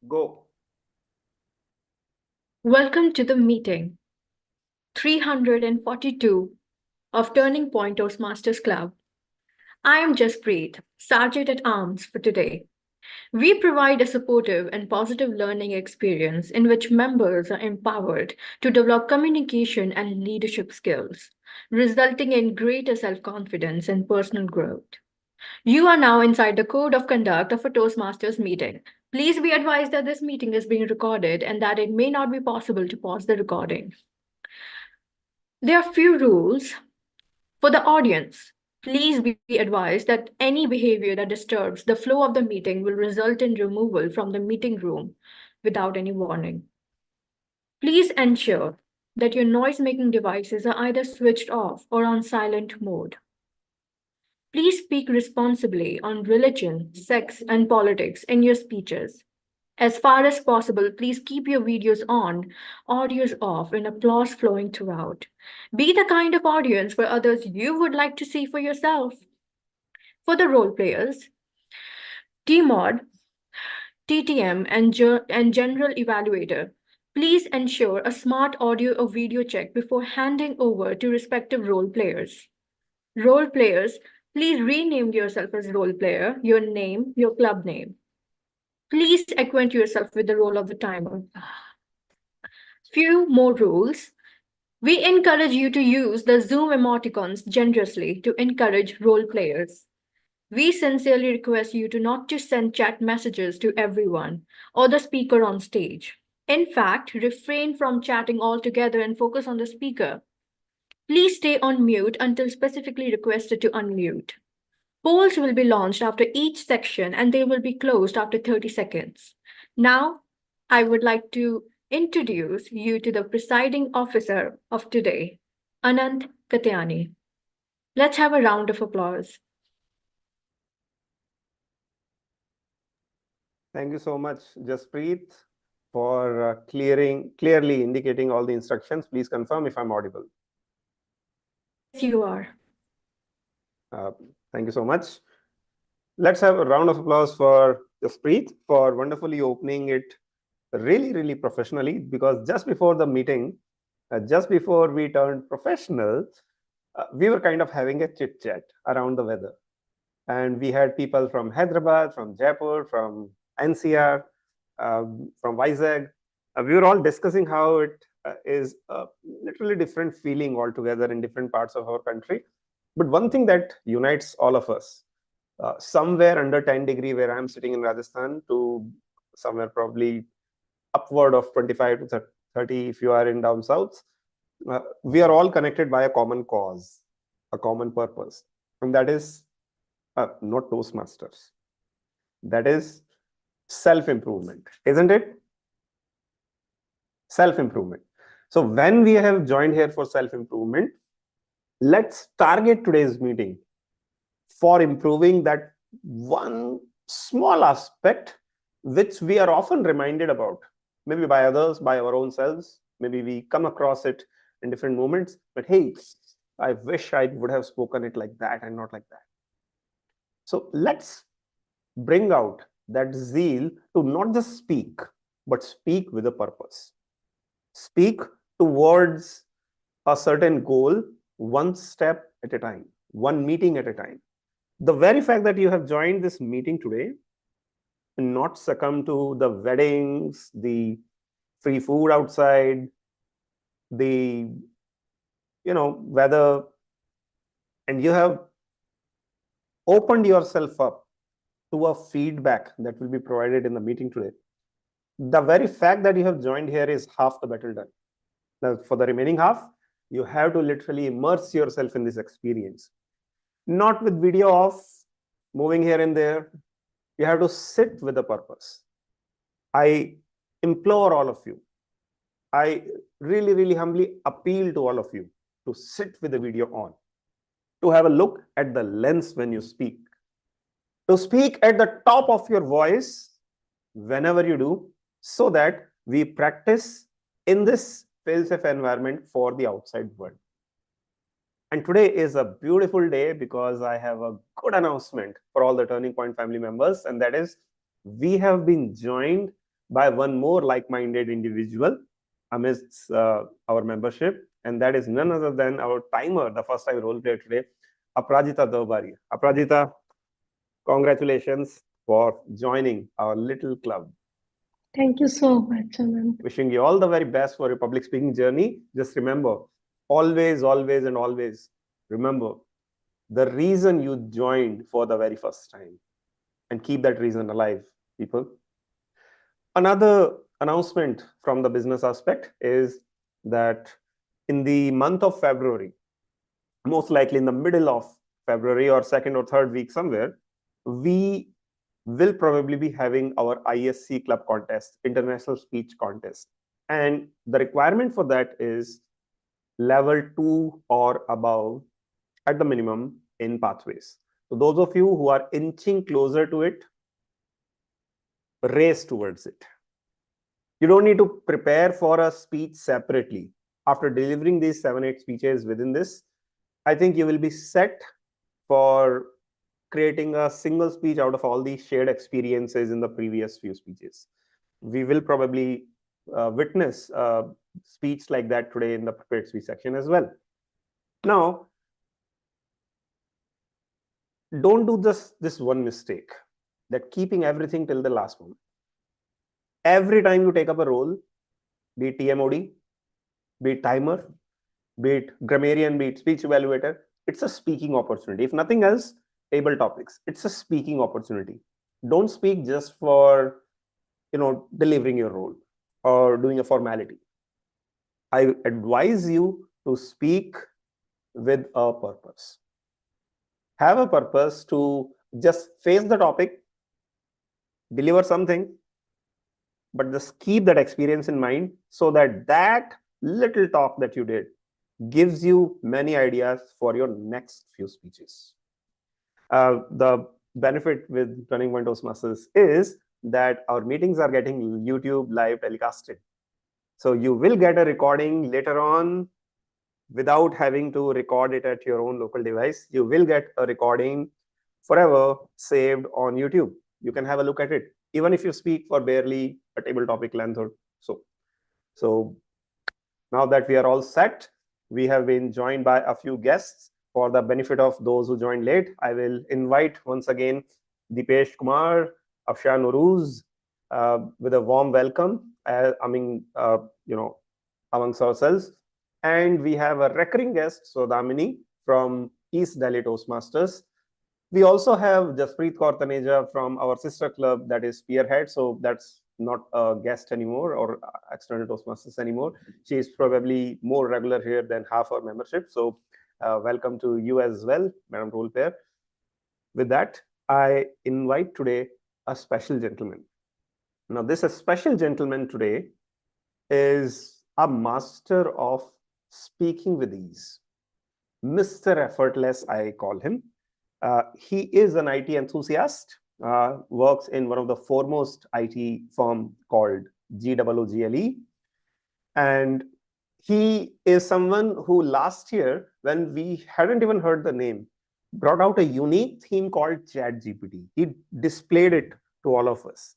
Go. Welcome to the meeting 342 of Turning Point Toastmasters Club. I am Jaspreet, Sergeant at Arms for today. We provide a supportive and positive learning experience in which members are empowered to develop communication and leadership skills, resulting in greater self confidence and personal growth. You are now inside the code of conduct of a Toastmasters meeting. Please be advised that this meeting is being recorded and that it may not be possible to pause the recording. There are few rules for the audience. Please be advised that any behavior that disturbs the flow of the meeting will result in removal from the meeting room without any warning. Please ensure that your noise-making devices are either switched off or on silent mode. Please speak responsibly on religion, sex, and politics in your speeches. As far as possible, please keep your videos on, audios off, and applause flowing throughout. Be the kind of audience for others you would like to see for yourself. For the role players, TMOD, TTM, and General Evaluator, please ensure a smart audio or video check before handing over to respective role players. Role players, please rename yourself as role player, your name, your club name. Please acquaint yourself with the role of the timer. Few more rules. We encourage you to use the Zoom emoticons generously to encourage role players. We sincerely request you to not just send chat messages to everyone or the speaker on stage. In fact, refrain from chatting altogether and focus on the speaker. Please stay on mute until specifically requested to unmute. Polls will be launched after each section and they will be closed after 30 seconds. Now, I would like to introduce you to the presiding officer of today, Anant Katyani. Let's have a round of applause. Thank you so much, Jaspreet, for clearly indicating all the instructions. Please confirm if I'm audible. Yes, you are. Uh, Thank you so much. Let's have a round of applause for Jaspreet for wonderfully opening it really professionally, because just before the meeting, just before we turned professional, we were kind of having a chit chat around the weather. And we had people from Hyderabad, from Jaipur, from NCR, from Vizag. We were all discussing how it is a literally different feeling altogether in different parts of our country. But one thing that unites all of us, somewhere under 10 degree where I'm sitting in Rajasthan, to somewhere probably upward of 25 to 30 if you are in down south, we are all connected by a common cause, a common purpose, and that is not Toastmasters. That is self-improvement, isn't it? Self-improvement. So when we have joined here for self-improvement, let's target today's meeting for improving that one small aspect which we are often reminded about, maybe by others, by our own selves. Maybe we come across it in different moments, but hey, I wish I would have spoken it like that and not like that. So let's bring out that zeal to not just speak, but speak with a purpose. Speak towards a certain goal, one step at a time, one meeting at a time. The very fact that you have joined this meeting today, and not succumb to the weddings, the free food outside, the weather, and you have opened yourself up to a feedback that will be provided in the meeting today. The very fact that you have joined here is half the battle done. Now, for the remaining half, you have to literally immerse yourself in this experience. Not with video off, moving here and there. You have to sit with a purpose. I implore all of you. I really humbly appeal to all of you to sit with the video on, to have a look at the lens when you speak, to speak at the top of your voice whenever you do, so that we practice in this fail-safe environment for the outside world. And today is a beautiful day because I have a good announcement for all the Turning Point family members, and that is we have been joined by one more like-minded individual amidst our membership, and that is none other than our timer, the first time role player today, Aprajita Dawbari. Aprajita, congratulations for joining our little club. Thank you so much, Anand. Wishing you all the very best for your public speaking journey. Just remember, always, always, and always remember the reason you joined for the very first time, and keep that reason alive, people. Another announcement from the business aspect is that in the month of February, most likely in the middle of February or second or third week somewhere, we will probably be having our ISC club contest, International Speech Contest. And the requirement for that is level 2 or above at the minimum in pathways. So those of you who are inching closer to it, race towards it. You don't need to prepare for a speech separately. After delivering these 7-8 speeches within this, I think you will be set for creating a single speech out of all these shared experiences in the previous few speeches. We will probably witness speech like that today in the prepared speech section as well. Now, don't do this one mistake, that keeping everything till the last moment. Every time you take up a role, be it TMOD, be it timer, be it grammarian, be it speech evaluator, it's a speaking opportunity. If nothing else, table topics, it's a speaking opportunity. Don't speak just for delivering your role or doing a formality. I advise you to speak with a purpose. Have a purpose to just face the topic, deliver something, but just keep that experience in mind, so that that little talk that you did gives you many ideas for your next few speeches. The benefit with running one Toastmasters is that our meetings are getting YouTube live telecasted. So you will get a recording later on without having to record it at your own local device. You will get a recording forever saved on YouTube. You can have a look at it, even if you speak for barely a table topic length or so. So now that we are all set, we have been joined by a few guests. For the benefit of those who joined late, I will invite once again Dipesh Kumar, Afshan Uruz, with a warm welcome. Amongst ourselves. And we have a recurring guest, Sodamini from East Delhi Toastmasters. We also have Jaspreet Kaur Taneja from our sister club, that is Spearhead. So that's not a guest anymore or external Toastmasters anymore. She is probably more regular here than half our membership. So welcome to you as well, Madam Role Pair. With that, I invite today a special gentleman. Now, this special gentleman today is a master of speaking with ease. Mr. Effortless, I call him. He is an IT enthusiast, works in one of the foremost IT firm called GWGLE. And he is someone who last year, when we hadn't even heard the name, brought out a unique theme called ChatGPT. He displayed it to all of us.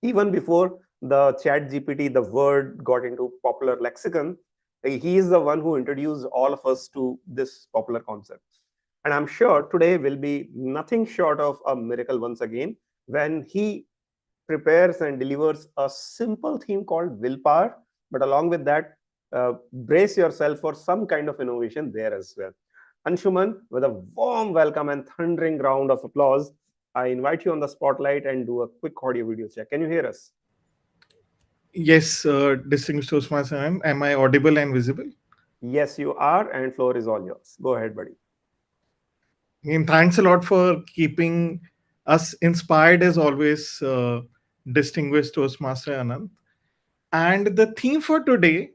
Even before the ChatGPT, the word got into popular lexicon, he is the one who introduced all of us to this popular concept. And I'm sure today will be nothing short of a miracle once again, when he prepares and delivers a simple theme called willpower. But along with that, brace yourself for some kind of innovation there as well. Anshuman, with a warm welcome and thundering round of applause, I invite you on the spotlight and do a quick audio video check. Can you hear us? Yes, distinguished Toastmaster, am I audible and visible? Yes, you are, and floor is all yours. Go ahead, buddy. Thanks a lot for keeping us inspired as always, distinguished Toastmaster Anand. And the theme for today,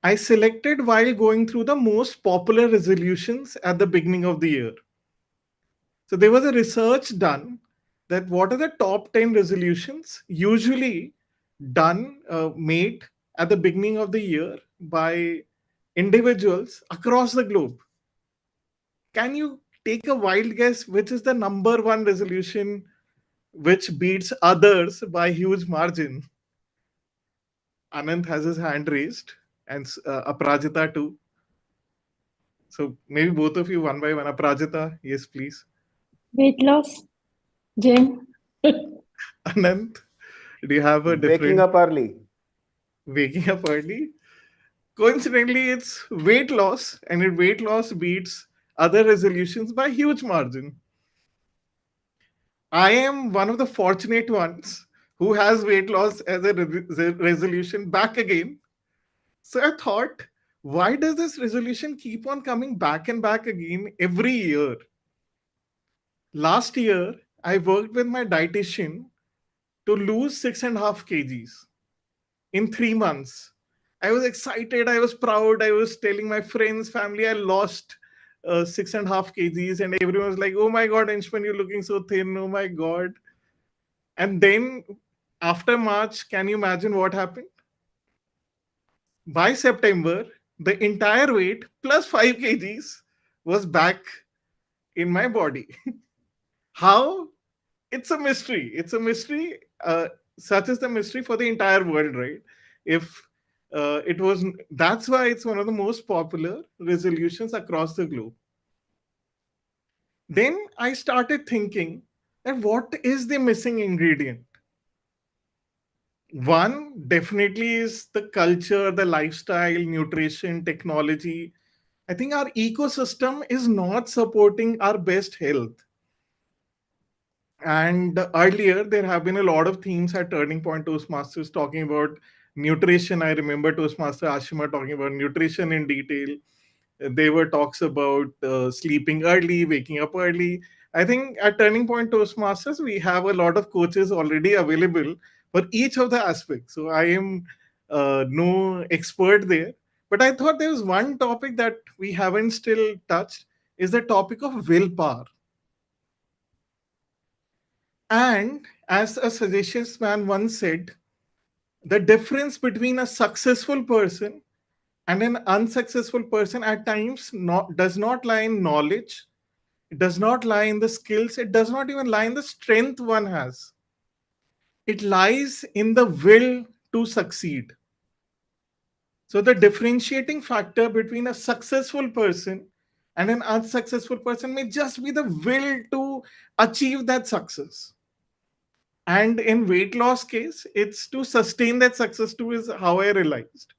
I selected while going through the most popular resolutions at the beginning of the year. So there was a research done that what are the top 10 resolutions usually made at the beginning of the year by individuals across the globe. Can you take a wild guess which is the number one resolution which beats others by huge margin? Anant has his hand raised, and Aprajita too. So maybe both of you one by one. Aprajita, yes, please. Weight loss, gym. Anant, do you have a Waking different up early. waking up early? Coincidentally, it's weight loss, and weight loss beats other resolutions by huge margin. I am one of the fortunate ones who has weight loss as a resolution back again. So I thought, why does this resolution keep on coming back and back again every year? Last year, I worked with my dietitian to lose 6.5 kgs in 3 months. I was excited, I was proud, I was telling my friends, family, I lost 6.5 kgs, and everyone was like, oh my god, Anshuman, you're looking so thin, oh my god. And then after March, can you imagine what happened? By September, the entire weight plus 5 kgs was back in my body. How? It's a mystery. It's a mystery. Such is the mystery for the entire world, right? If it was, that's why it's one of the most popular resolutions across the globe. Then I started thinking that what is the missing ingredient? One definitely is the culture, the lifestyle, nutrition, technology. I think our ecosystem is not supporting our best health. And earlier, there have been a lot of themes at Turning Point Toastmasters talking about nutrition. I remember Toastmaster Ashima talking about nutrition in detail. There were talks about sleeping early, waking up early. I think at Turning Point Toastmasters, we have a lot of coaches already available for each of the aspects. So I am no expert there. But I thought there was one topic that we haven't still touched is the topic of willpower. And as a sagacious man once said, the difference between a successful person and an unsuccessful person at times does not lie in knowledge, it does not lie in the skills, it does not even lie in the strength one has. It lies in the will to succeed. So, the differentiating factor between a successful person and an unsuccessful person may just be the will to achieve that success. And in weight loss case, it's to sustain that success too, is how I realized.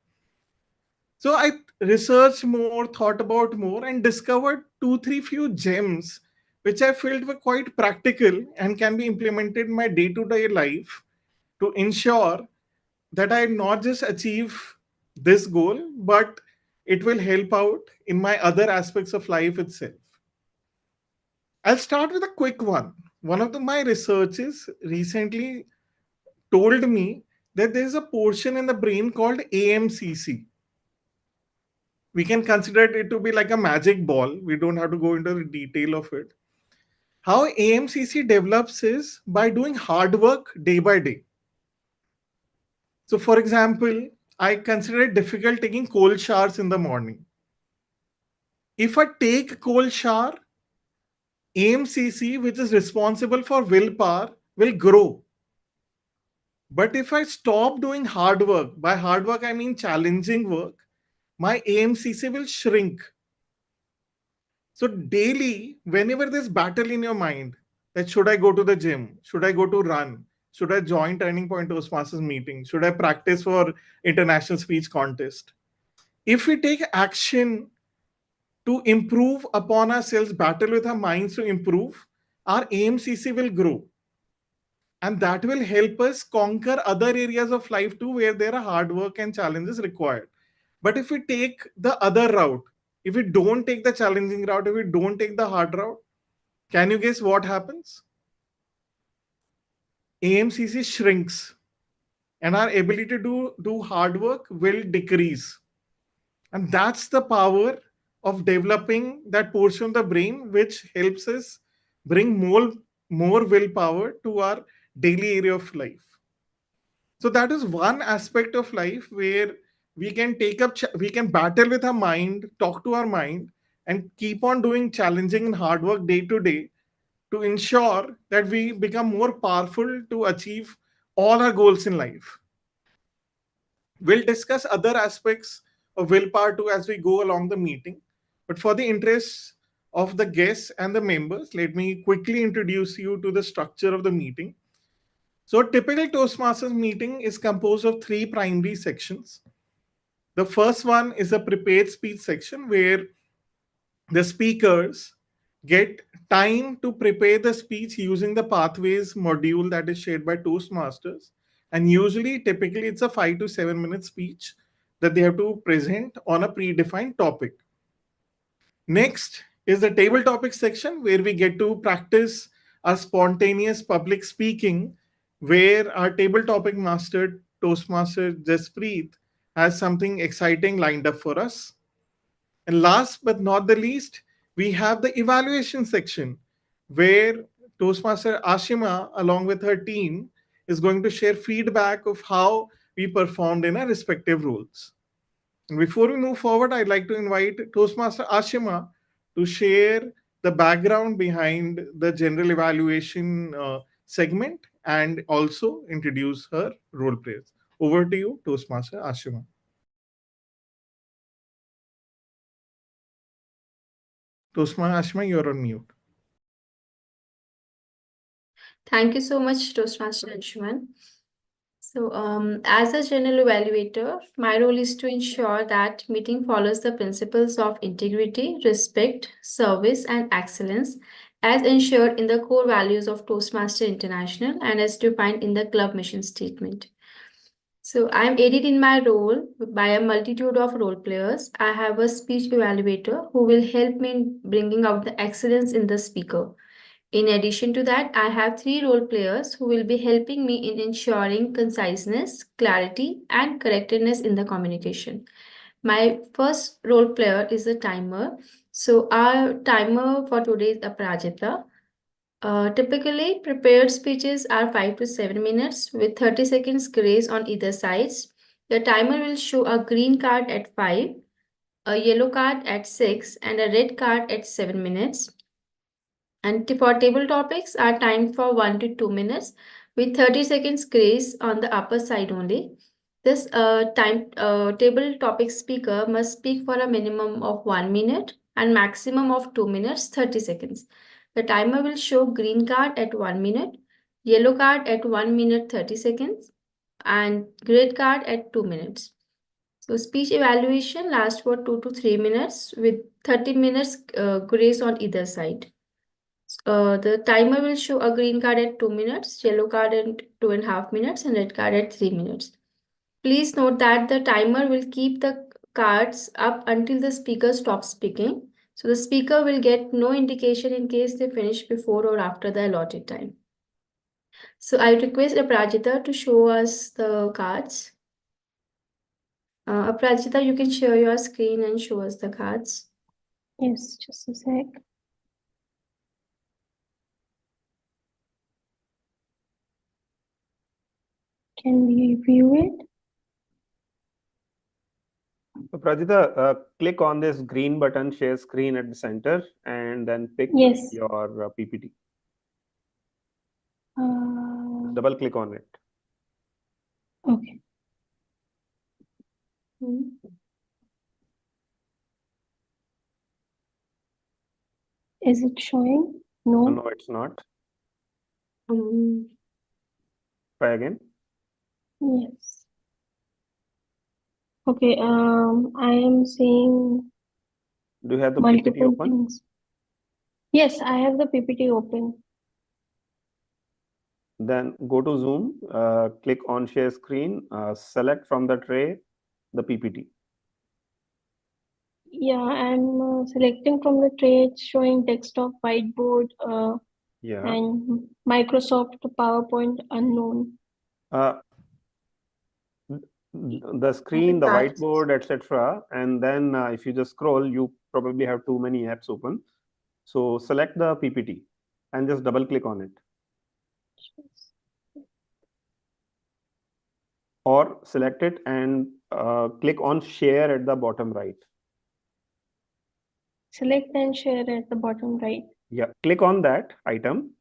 So I researched more, thought about more, and discovered two, three few gems which I felt were quite practical and can be implemented in my day-to-day life to ensure that I not just achieve this goal, but it will help out in my other aspects of life itself. I'll start with a quick one. One of my researches recently told me that there's a portion in the brain called AMCC. We can consider it to be like a magic ball. We don't have to go into the detail of it. How AMCC develops is by doing hard work day by day. So, for example, I consider it difficult taking cold showers in the morning. If I take cold shower, AMCC, which is responsible for willpower, will grow. But if I stop doing hard work, by hard work I mean challenging work, my AMCC will shrink. So daily, whenever there's battle in your mind, that should I go to the gym? Should I go to run? Should I join Turning Point Toastmasters meeting? Should I practice for international speech contest? If we take action to improve upon ourselves, battle with our minds to improve, our AMCC will grow. And that will help us conquer other areas of life too, where there are hard work and challenges required. But if we take the other route, if we don't take the challenging route, if we don't take the hard route, can you guess what happens? AMCC shrinks and our ability to do hard work will decrease. And that's the power of developing that portion of the brain which helps us bring more willpower to our daily area of life. So that is one aspect of life where we can we can battle with our mind, talk to our mind, and keep on doing challenging and hard work day to day to ensure that we become more powerful to achieve all our goals in life. We'll discuss other aspects of willpower too as we go along the meeting. But for the interests of the guests and the members, let me quickly introduce you to the structure of the meeting. So, a typical Toastmasters meeting is composed of three primary sections. The first one is a prepared speech section where the speakers get time to prepare the speech using the pathways module that is shared by Toastmasters. And usually, typically, it's a 5 to 7 minute speech that they have to present on a predefined topic. Next is the table topic section where we get to practice our spontaneous public speaking, where our table topic master, Toastmaster Jaspreet, has something exciting lined up for us. And last but not the least, we have the evaluation section where Toastmaster Ashima, along with her team, is going to share feedback of how we performed in our respective roles. And before we move forward, I'd like to invite Toastmaster Ashima to share the background behind the general evaluation segment and also introduce her role players. Over to you, Toastmaster Ashima. Toastmaster Ashima, you're on mute. Thank you so much, Toastmaster Anshuman. So, as a general evaluator, my role is to ensure that meeting follows the principles of integrity, respect, service, and excellence, as ensured in the core values of Toastmaster International and as defined in the club mission statement. So, I am aided in my role by a multitude of role players. I have a speech evaluator who will help me in bringing out the excellence in the speaker. In addition to that, I have 3 role players who will be helping me in ensuring conciseness, clarity, and correctness in the communication. My first role player is a timer. So our timer for today is Aprajita. Typically, prepared speeches are 5 to 7 minutes with 30 seconds grace on either sides. The timer will show a green card at 5, a yellow card at 6, and a red card at 7 minutes. And for table topics are timed for 1 to 2 minutes with 30 seconds grace on the upper side only. This table topic speaker must speak for a minimum of 1 minute and maximum of 2 minutes 30 seconds. The timer will show green card at 1 minute, yellow card at 1 minute 30 seconds, and red card at 2 minutes. So speech evaluation lasts for 2 to 3 minutes with 30 minutes grace on either side. The timer will show a green card at 2 minutes, yellow card at 2.5 minutes, and red card at 3 minutes. Please note that the timer will keep the cards up until the speaker stops speaking. So the speaker will get no indication in case they finish before or after the allotted time. So I request Aprajita to show us the cards. Aprajita, you can share your screen and show us the cards. Yes, just a sec. Can we view it? So Prajita, click on this green button, share screen at the center, and then pick Yes. your PPT. Uh, Double click on it. okay. Is it showing? No. No, it's not. Try again. Yes. Okay. I am seeing Do you have the PPT multiple open? things. Yes, I have the PPT open. Then go to Zoom, click on share screen, select from the tray the PPT. Yeah, I'm selecting from the tray. It's showing desktop, whiteboard, Yeah. and Microsoft PowerPoint unknown. The screen, the whiteboard, etc. And then if you just scroll, you probably have too many apps open. So select the PPT and just double click on it. Or select it and click on share at the bottom right. Select and share at the bottom right. Yeah, click on that item,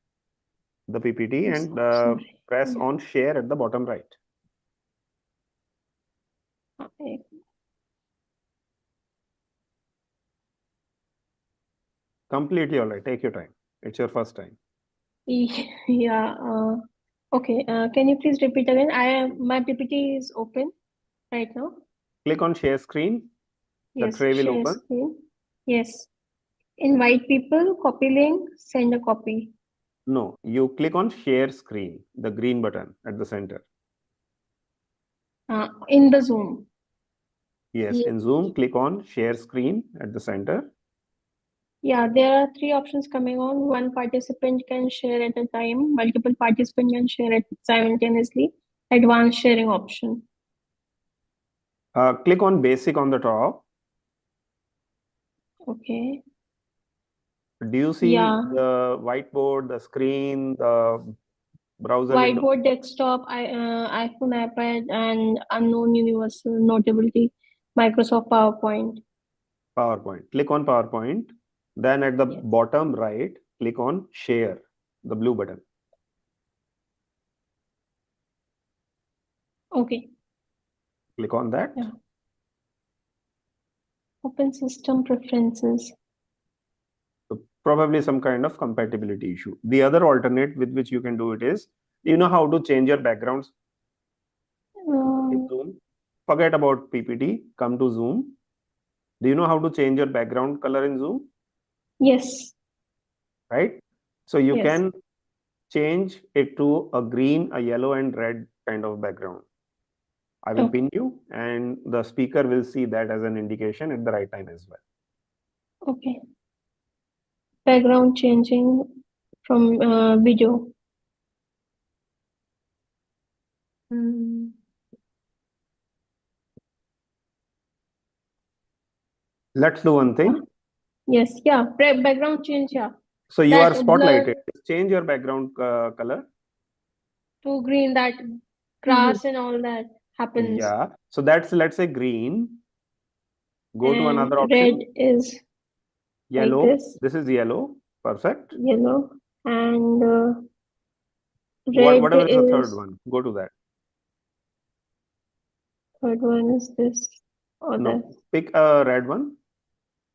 the PPT, Yes, and sorry. press Yeah. on share at the bottom right. Completely all right. Take your time. It's your first time. Yeah. Okay. Can you please repeat again? My PPT is open right now. Click on share screen. The Yes. tray will Share open. screen. Yes. Invite people. Copy link. Send a copy. No, you click on share screen, the green button at the center. In the Zoom. Yes, in Zoom, click on share screen at the center. Yeah, there are three options coming on. One participant can share at a time. Multiple participants can share it simultaneously. Advanced sharing option. Click on basic on the top. Okay. Do you see Yeah. the whiteboard, the screen, the browser window? Whiteboard, desktop, iPhone, iPad, and unknown universal notability, Microsoft PowerPoint. PowerPoint. Click on PowerPoint. Then at the Yes. bottom right, click on share, the blue button. Okay. Click on that. Yeah. Open system preferences. So probably some kind of compatibility issue. The other alternate with which you can do it is, do you know how to change your backgrounds in Zoom? Forget about PPT, come to Zoom. Do you know how to change your background color in Zoom? Yes. Right? So you Yes. can change it to a green, a yellow, and red kind of background. I will Okay. pin you, and the speaker will see that as an indication at the right time as well. Okay. Background changing from video. Let's do one thing. Yes. Yeah. Background change. Yeah. So you That are blur spotlighted. Change your background color. to green. That grass and all that happens. Yeah. So that's, let's say, green. Go to And another red option. is like Yellow. this. This is yellow. Perfect. Yellow. And red Whatever is the third is, one, go to that. third one is this or No, this. pick a red one.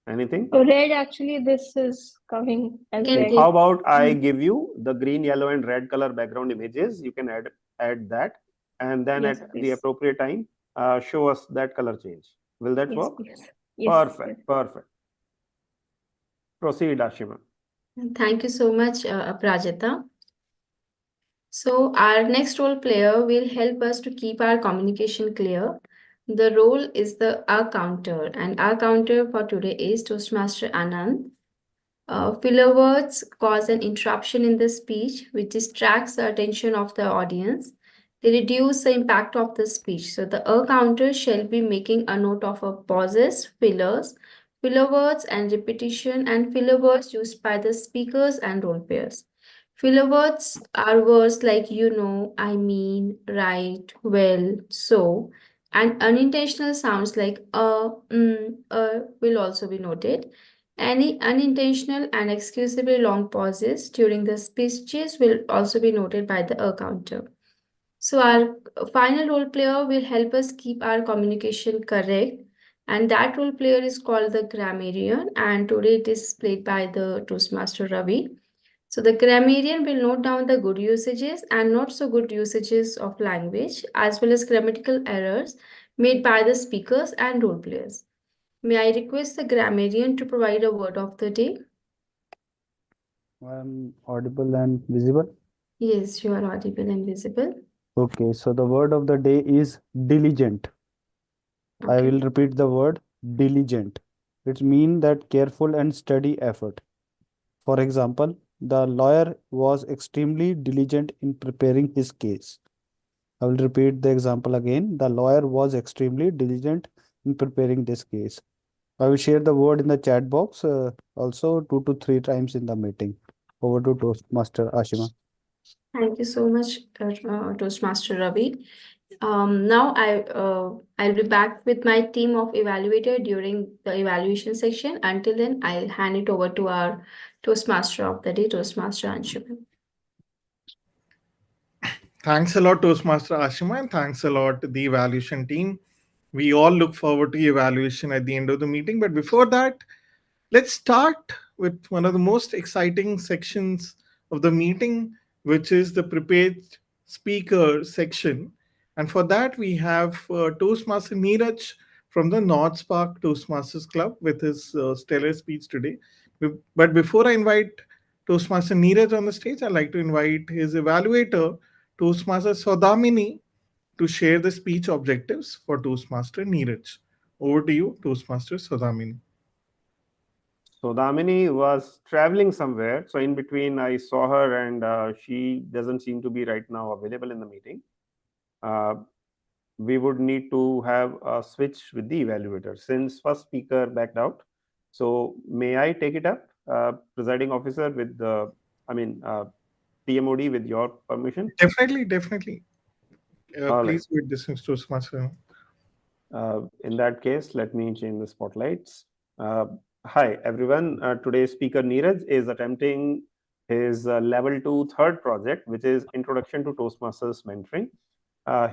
Anything? Red, actually, this is coming as Can red. How about I give you the green, yellow, and red color background images? You can add that, and then Yes, at the please. appropriate time, show us that color change. Will that Yes, work? please. Yes. Perfect. Perfect. Proceed, Ashima. Thank you so much, Prajita. So our next role player will help us to keep our communication clear. The role is the our counter, and our counter for today is Toastmaster Anand. Filler words cause an interruption in the speech, which distracts the attention of the audience. They reduce the impact of the speech. So the counter shall be making a note of pauses, fillers, filler words, and repetition, and filler words used by the speakers and role players. Filler words are words like you know, I mean, right, well, so, and unintentional sounds like will also be noted. Any unintentional and excusably long pauses during the speeches will also be noted by the counter. So our final role player will help us keep our communication correct, and that role player is called the grammarian, and today it is played by the Toastmaster Ravi. So the grammarian will note down the good usages and not so good usages of language, as well as grammatical errors made by the speakers and role players. May I request the grammarian to provide a word of the day? I'm audible and visible. Yes, you are audible and visible. Okay, so the word of the day is diligent. I Okay. will repeat the word diligent. It means that careful and steady effort. For example, the lawyer was extremely diligent in preparing his case. I will repeat the example again. The lawyer was extremely diligent in preparing this case. I will share the word in the chat box also 2 to 3 times in the meeting. Over to Toastmaster Ashima. Thank you so much, Toastmaster Ravi. I'll be back with my team of evaluator during the evaluation section. Until then, I'll hand it over to our Toastmaster of the day, Toastmaster Anshuman. Thanks a lot, Toastmaster Ashima, and thanks a lot to the evaluation team. We all look forward to evaluation at the end of the meeting. But before that, let's start with one of the most exciting sections of the meeting, which is the prepared speaker section. And for that, we have Toastmaster Neeraj from the North Spark Toastmasters Club with his stellar speech today. But before I invite Toastmaster Neeraj on the stage, I'd like to invite his evaluator, Toastmaster Sodamini, to share the speech objectives for Toastmaster Neeraj. Over to you, Toastmaster Sodamini. So Damini was traveling somewhere. So in between, I saw her, and she doesn't seem to be right now available in the meeting. We would need to have a switch with the evaluator since first speaker backed out. So may I take it up, presiding officer, with the, TMOD, with your permission? Definitely. All Please wait this is Toastmaster. In that case, let me change the spotlights. Hi, everyone. Today's speaker Neeraj is attempting his level 2 third project, which is Introduction to Toastmasters Mentoring.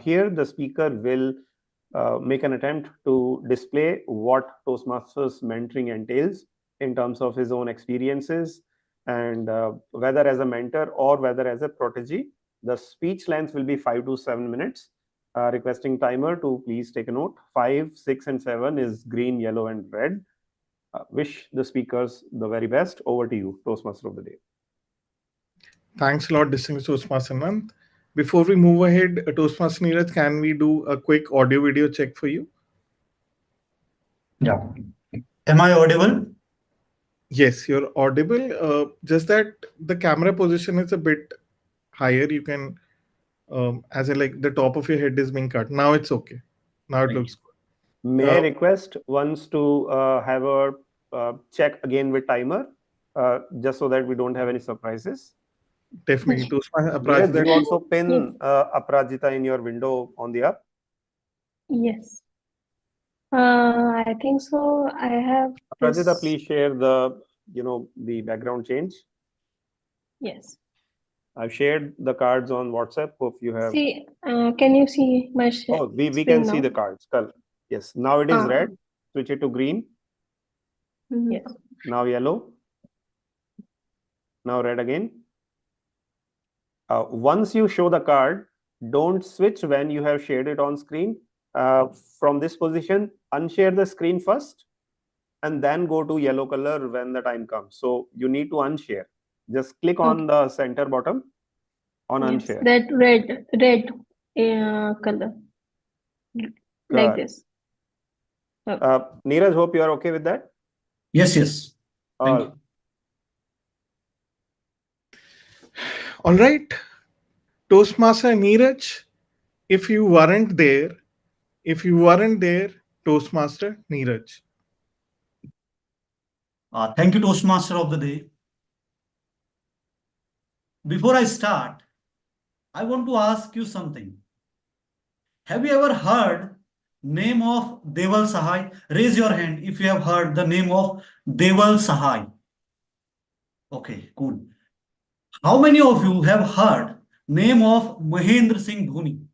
Here, the speaker will make an attempt to display what Toastmasters mentoring entails in terms of his own experiences, and whether as a mentor or whether as a protege. The speech length will be 5 to 7 minutes. Requesting timer to please take a note. 5, 6, and 7 is green, yellow, and red. Wish the speakers the very best. Over to you, Toastmaster of the day. Thanks a lot, distinguished Toastmaster Anand. Before we move ahead, Toastmaster Neeraj, can we do a quick audio video check for you? Yeah. Am I audible? Yes, you're audible. Just that the camera position is a bit higher. You can, as in like the top of your head is being cut. Now it's okay. Now it Thank looks good. May I request once to have a check again with timer, just so that we don't have any surprises? Definitely. Toastmaster Neeraj, Aparajita, you also pin Aparajita in your window on the up. Yes. I think so. I have Aparajita, this. please share the background change. Yes. I've shared the cards on WhatsApp. Hope you have. See, can you see my Oh, we screen can see now? the cards. Yes, now it is Ah. red. Switch it to green. Yes. Now yellow. Now red again. Once you show the card, don't switch when you have shared it on screen. From this position, unshare the screen first, and then go to yellow color when the time comes. So you need to unshare. Just click on the center bottom on Yes, unshare. that red color. Like this. Neeraj, hope you are okay with that. Yes. Thank you. all right. Toastmaster Neeraj, if you weren't there, Toastmaster Neeraj. Thank you, Toastmaster of the day. Before I start, I want to ask you something. Have you ever heard name of Deval Sahai? Raise your hand if you have heard the name of Deval Sahai. Okay, cool. How many of you have heard name of Mahendra Singh Dhoni?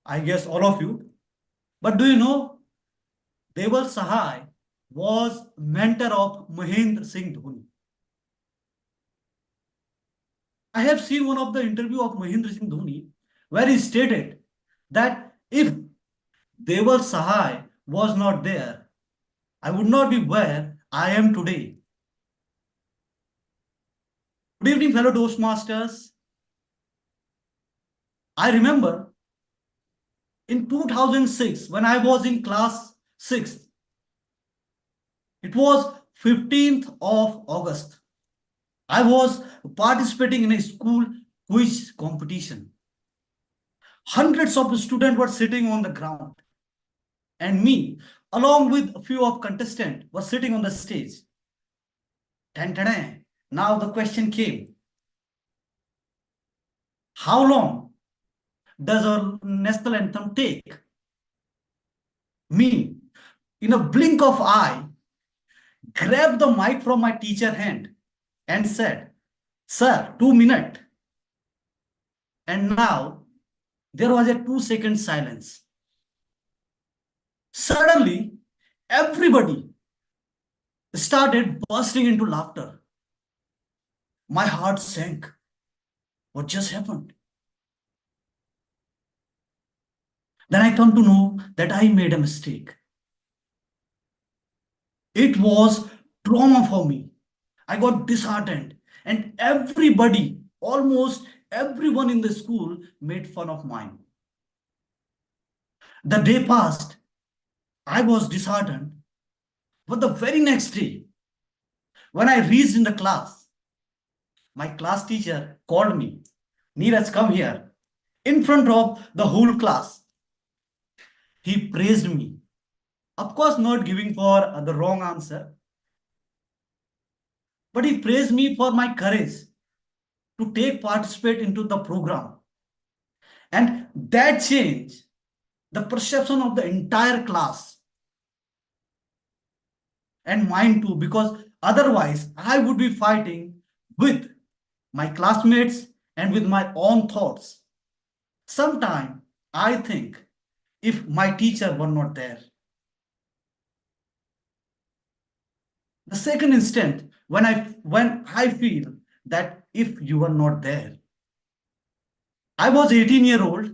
I guess all of you. But do you know Deval Sahai was mentor of Mahendra Singh Dhoni? I have seen one of the interview of Mahendra Singh Dhoni where he stated that if Deval Sahai was not there, I would not be where I am today. Good evening, fellow Toastmasters. I remember in 2006, when I was in class 6th, it was 15th of August. I was participating in a school quiz competition. Hundreds of students were sitting on the ground, and me, along with a few of contestants, were sitting on the stage. Now the question came. How long does our national anthem take? Me, in a blink of eye, grabbed the mic from my teacher's hand and said, "Sir, 2 minutes." And now there was a 2-second silence. Suddenly, everybody started bursting into laughter. My heart sank. What just happened? Then I come to know that I made a mistake. It was trauma for me. I got disheartened, and everybody, almost everyone in the school, made fun of mine. The day passed. I was disheartened. But the very next day, when I reached in the class, my class teacher called me. Neeraj, come here. In front of the whole class. He praised me. Of course, not giving for the wrong answer, but he praised me for my courage to take participate into the program. And that changed the perception of the entire class and mine too, because otherwise I would be fighting with my classmates and with my own thoughts. Sometimes I think if my teacher were not there. The second instant when I feel that if you were not there. I was 18-year-old.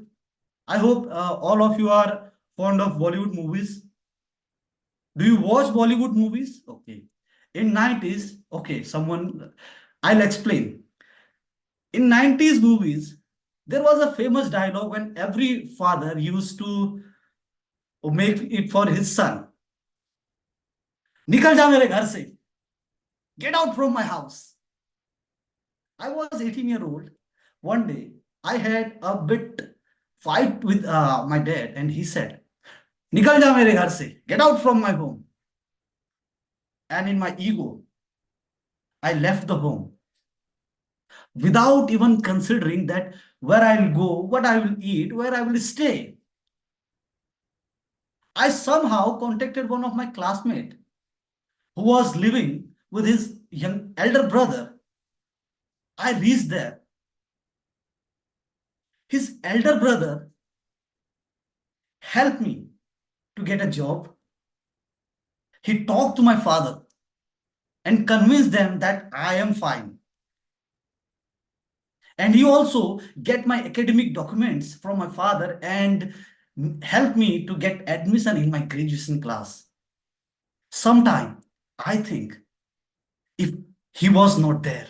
I hope all of you are fond of Bollywood movies. Do you watch Bollywood movies? Okay. In 90s, okay, I'll explain. In 90s movies, there was a famous dialogue when every father used to make it for his son. Nikal ja mere ghar se. Get out from my house. I was 18-year-old. One day, I had a bit fight with my dad, and he said, Nikal ja mere ghar se. Get out from my home. And in my ego, I left the home without even considering that where I'll go, what I will eat, where I will stay. I somehow contacted one of my classmates who was living with his young elder brother. I reached there. His elder brother helped me to get a job. He talked to my father and convinced them that I am fine. And he also get my academic documents from my father and helped me to get admission in my graduation class. Sometime I think if he was not there.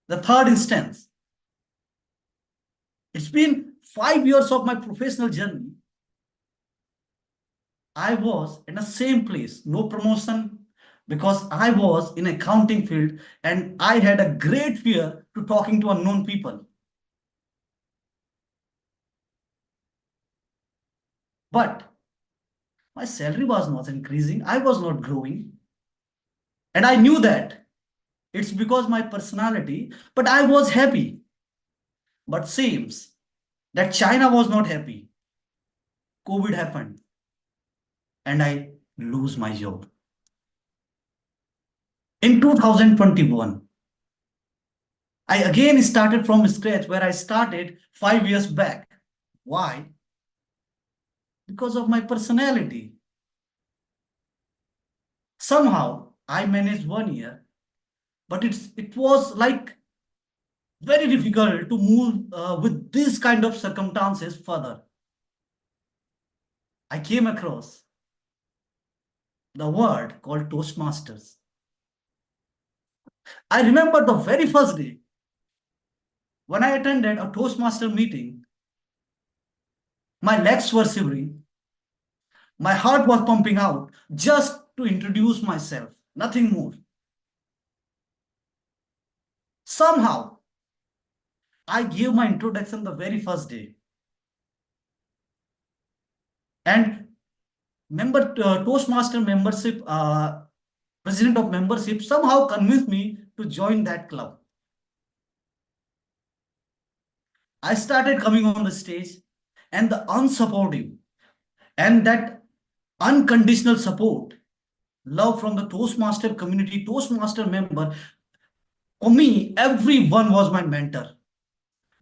The third instance, it's been 5 years of my professional journey. I was in the same place, no promotion, because I was in accounting field and I had a great fear to talking to unknown people. But my salary was not increasing. I was not growing. And I knew that it's because my personality, but I was happy. But seems that China was not happy. COVID happened and I lose my job. In 2021, I again started from scratch where I started 5 years back. Why? Because of my personality. Somehow I managed 1 year, but it was like very difficult to move with these kind of circumstances further. I came across the word called Toastmasters. I remember the very first day when I attended a Toastmaster meeting, my legs were shivering, my heart was pumping out just to introduce myself, nothing more. Somehow, I gave my introduction the very first day. And Toastmaster membership, president of membership somehow convinced me to join that club. I started coming on the stage and the unsupportive and that unconditional support, love from the Toastmaster community, Toastmaster member. For me, everyone was my mentor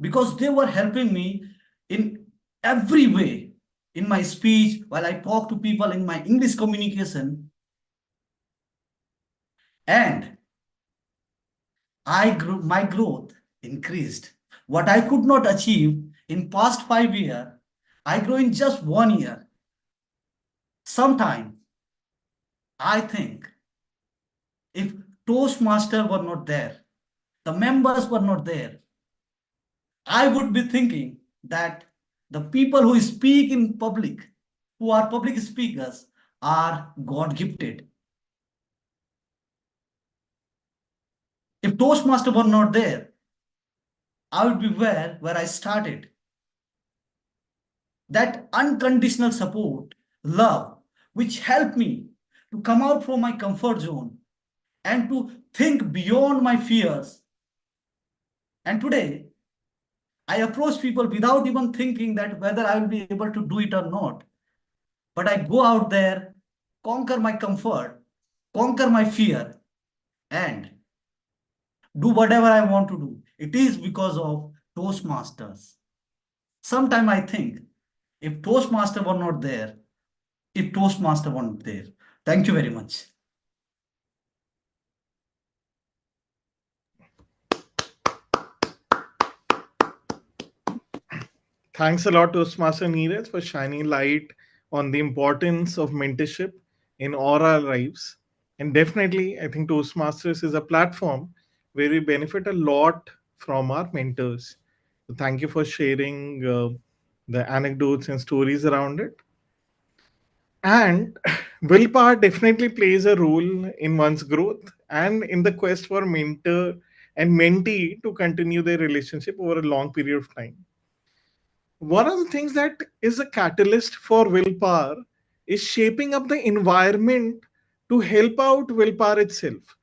because they were helping me in every way, in my speech, while I talk to people in my English communication, and my growth increased. What I could not achieve in past 5 years, I grew in just 1 year. Sometime I think if Toastmaster were not there, the members were not there, I would be thinking that the people who speak in public, who are public speakers, are God gifted. If Toastmaster were not there, I would be where I started. That unconditional support, love, which helped me to come out from my comfort zone and to think beyond my fears. And today, I approach people without even thinking that whether I will be able to do it or not. But I go out there, conquer my comfort, conquer my fear, and do whatever I want to do. It is because of Toastmasters. Sometimes I think if Toastmaster were not there, if Toastmaster were not there. Thank you very much. Thanks a lot, Toastmaster Neeraj, for shining light on the importance of mentorship in all our lives. And definitely, I think Toastmasters is a platform where we benefit a lot from our mentors. So thank you for sharing the anecdotes and stories around it. And willpower definitely plays a role in one's growth and in the quest for mentor and mentee to continue their relationship over a long period of time. One of the things that is a catalyst for willpower is shaping up the environment to help out willpower itself.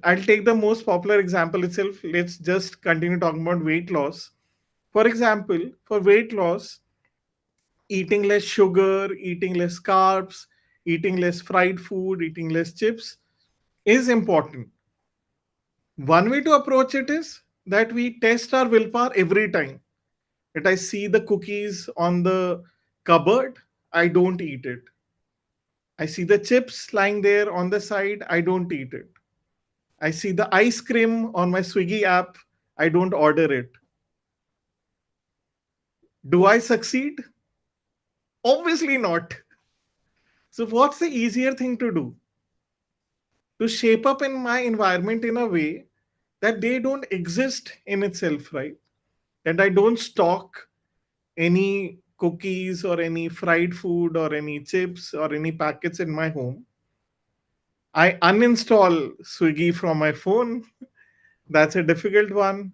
I'll take the most popular example itself. Let's just continue talking about weight loss. For example, for weight loss, eating less sugar, eating less carbs, eating less fried food, eating less chips is important. One way to approach it is that we test our willpower every time that I see the cookies on the cupboard, I don't eat it. I see the chips lying there on the side, I don't eat it. I see the ice cream on my Swiggy app, I don't order it. Do I succeed? Obviously not. So, what's the easier thing to do? To shape up in my environment in a way that they don't exist in itself, right? That I don't stock any cookies or any fried food or any chips or any packets in my home. I uninstall Swiggy from my phone. That's a difficult one.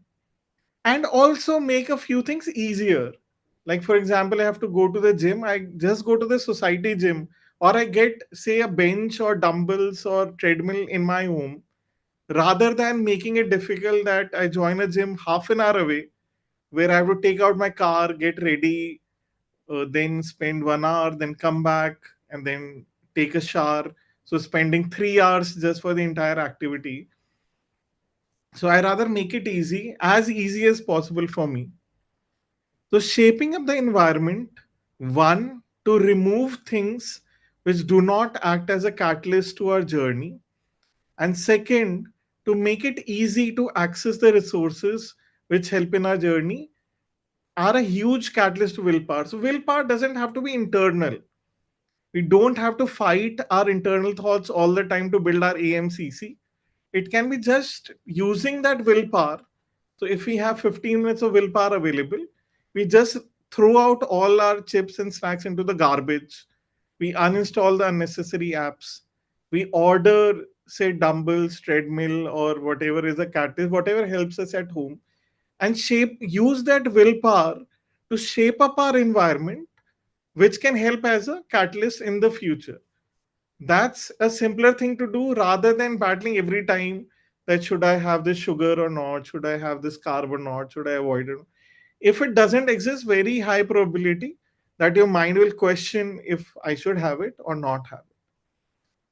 And also make a few things easier. Like, for example, I have to go to the gym. I just go to the society gym, or I get, say, a bench or dumbbells or treadmill in my home, rather than making it difficult that I join a gym half an hour away, where I have to take out my car, get ready, then spend 1 hour, then come back, and then take a shower. So, spending 3 hours just for the entire activity. So, I rather make it as easy as possible for me. So, shaping up the environment, one, to remove things which do not act as a catalyst to our journey, and second, to make it easy to access the resources which help in our journey, are a huge catalyst to willpower. So, willpower doesn't have to be internal. We don't have to fight our internal thoughts all the time to build our AMCC. It can be just using that willpower. So if we have 15 minutes of willpower available, we just throw out all our chips and snacks into the garbage. We uninstall the unnecessary apps. We order, say, dumbbells, treadmill, or whatever is a catalyst, whatever helps us at home, and use that willpower to shape up our environment, which can help as a catalyst in the future. That's a simpler thing to do rather than battling every time that should I have this sugar or not, should I have this carb or not, should I avoid it. If it doesn't exist, very high probability that your mind will question if I should have it or not have it.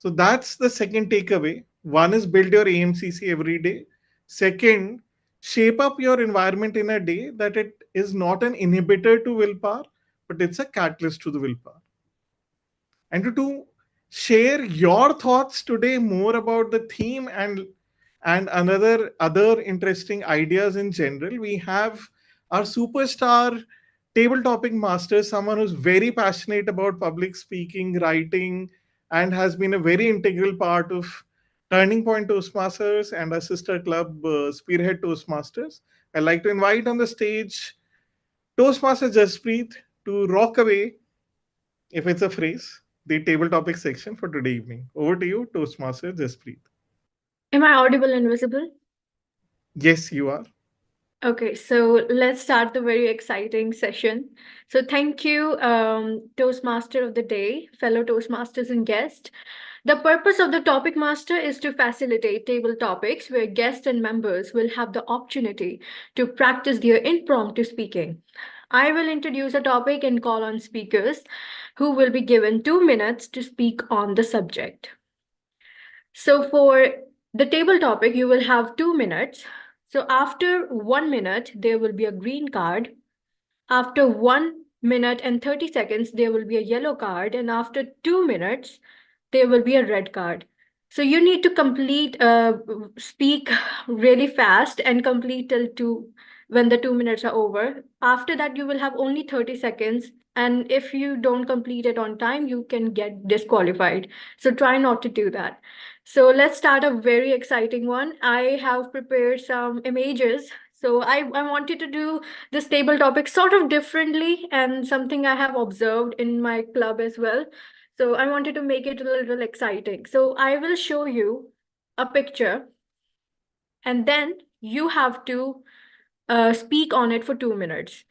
So that's the second takeaway. One is build your AMCC every day. Second, shape up your environment in a day that it is not an inhibitor to willpower, but it's a catalyst to the willpower. And to share your thoughts today more about the theme and another other interesting ideas in general, we have our superstar table topic master, someone who's very passionate about public speaking, writing, and has been a very integral part of Turning Point Toastmasters and our sister club, Spearhead Toastmasters. I'd like to invite on the stage Toastmaster Jaspreet to rock away, if it's a phrase, the table topic section for today evening. Over to you, Toastmaster Jaspreet. Am I audible and visible? Yes, you are. Okay, so let's start the very exciting session. So thank you, Toastmaster of the day, fellow Toastmasters and guests. The purpose of the topic master is to facilitate table topics where guests and members will have the opportunity to practice their impromptu speaking. I will introduce a topic and call on speakers who will be given 2 minutes to speak on the subject. So for the table topic, you will have 2 minutes. So after 1 minute, there will be a green card. After 1 minute and 30 seconds, there will be a yellow card. And after 2 minutes, there will be a red card. So you need to speak really fast and complete till when the 2 minutes are over. After that, you will have only 30 seconds. And if you don't complete it on time, you can get disqualified. So try not to do that. So let's start a very exciting one. I have prepared some images. So I wanted to do this table topic sort of differently and something I have observed in my club as well. So I wanted to make it a little exciting. So I will show you a picture and then you have to speak on it for 2 minutes.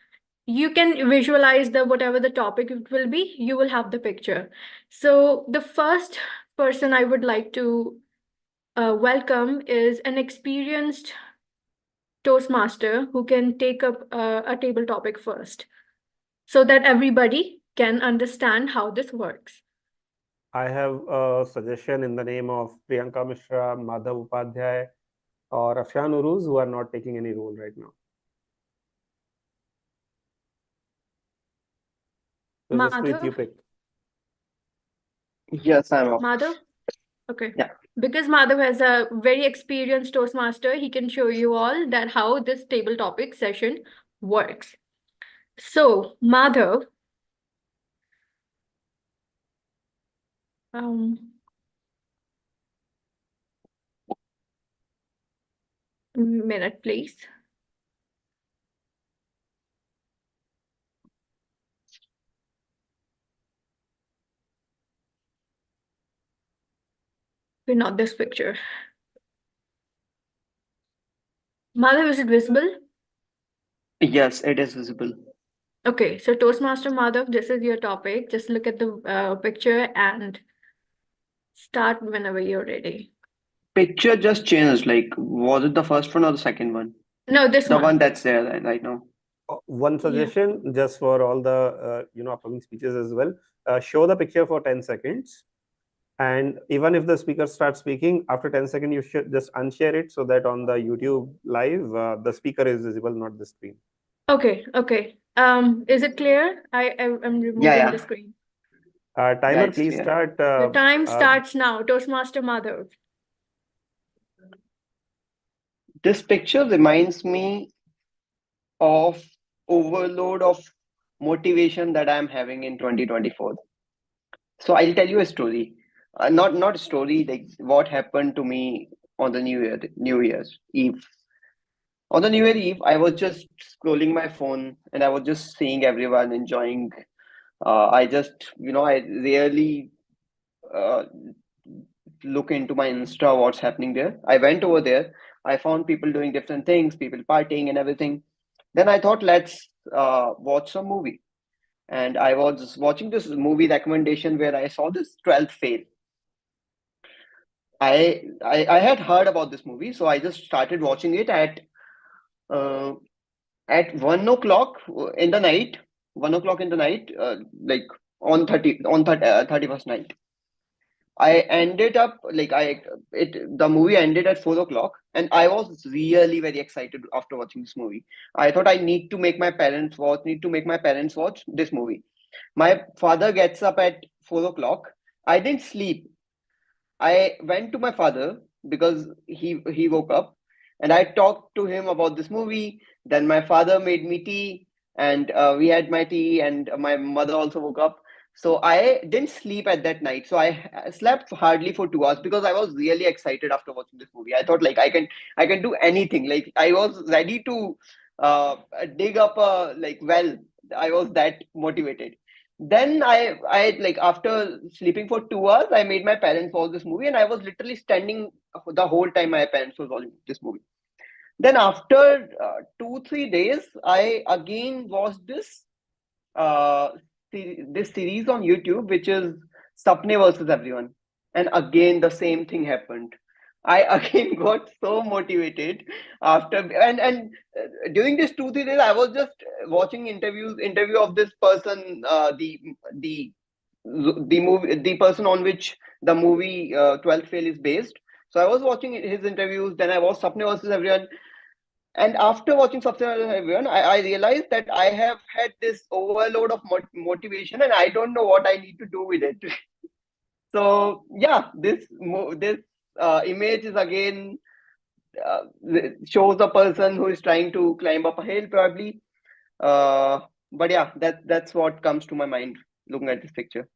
You can visualize whatever the topic it will be, you will have the picture. So the first person I would like to welcome is an experienced Toastmaster who can take up a table topic first so that everybody can understand how this works. I have a suggestion in the name of Priyanka Mishra, Madhav Upadhyay, or Afshan Uruz, who are not taking any role right now. So Jaspreet, you Madhav? pick. Yes, I'm up. Madhav? Okay. Yeah. Because Madhav has a very experienced Toastmaster, he can show you all that how this table topic session works. So, Madhav, minute, please. Okay, not this picture. Madhav, is it visible? Yes, it is visible. Okay, so Toastmaster Madhav, this is your topic. Just look at the picture and start whenever you're ready. Picture just changed. Like, was it the first one or the second one? No, this The one. one that's there right now. One suggestion just for all the upcoming speeches as well. Show the picture for 10 seconds. And even if the speaker starts speaking, after 10 seconds, you should just unshare it so that on the YouTube live, the speaker is visible, not the screen. Okay, okay. Is it clear? I'm removing Yeah. the screen. Timer, it's please clear. start. The time starts now. Toastmaster Madhav. This picture reminds me of overload of motivation that I'm having in 2024. So I'll tell you a story. Not a story, like what happened to me on the New Year's Eve. On the New Year Eve, I was just scrolling my phone and I was just seeing everyone enjoying. I just, I rarely uh, look into my Insta, what's happening there. I went over there. I found people doing different things, people partying and everything. Then I thought, let's watch some movie. And I was watching this movie recommendation where I saw this 12th Fail. I had heard about this movie, so I just started watching it uh, at 1 o'clock in the night. 1 o'clock in the night, like on 31st night. the movie ended at 4 o'clock, and I was really very excited after watching this movie. I thought I need to make my parents watch this movie. My father gets up at 4 o'clock. I didn't sleep. I went to my father because he woke up, and I talked to him about this movie. Then my father made me tea, and we had my tea, and my mother also woke up. So I didn't sleep at that night. So I slept hardly for 2 hours because I was really excited after watching this movie. I thought like I can do anything. Like I was ready to uh, dig up a like well. I was that motivated. Then I like after sleeping for 2 hours, I made my parents watch this movie, and I was literally standing the whole time my parents was watching this movie. Then after 2 3 days, I again watched uh, this series on YouTube, which is Sapne versus Everyone, and again the same thing happened. I again got so motivated after during these 2 3 days, I was just watching interview of this person, the the person on which the movie 12th Fail is based. So I was watching his interviews. Then I watched Sapne versus Everyone, and after watching Substance Everyone, I realized that I have had this overload of motivation, and I don't know what I need to do with it. So yeah, this image is again shows a person who is trying to climb up a hill, probably. But yeah, that's what comes to my mind looking at this picture.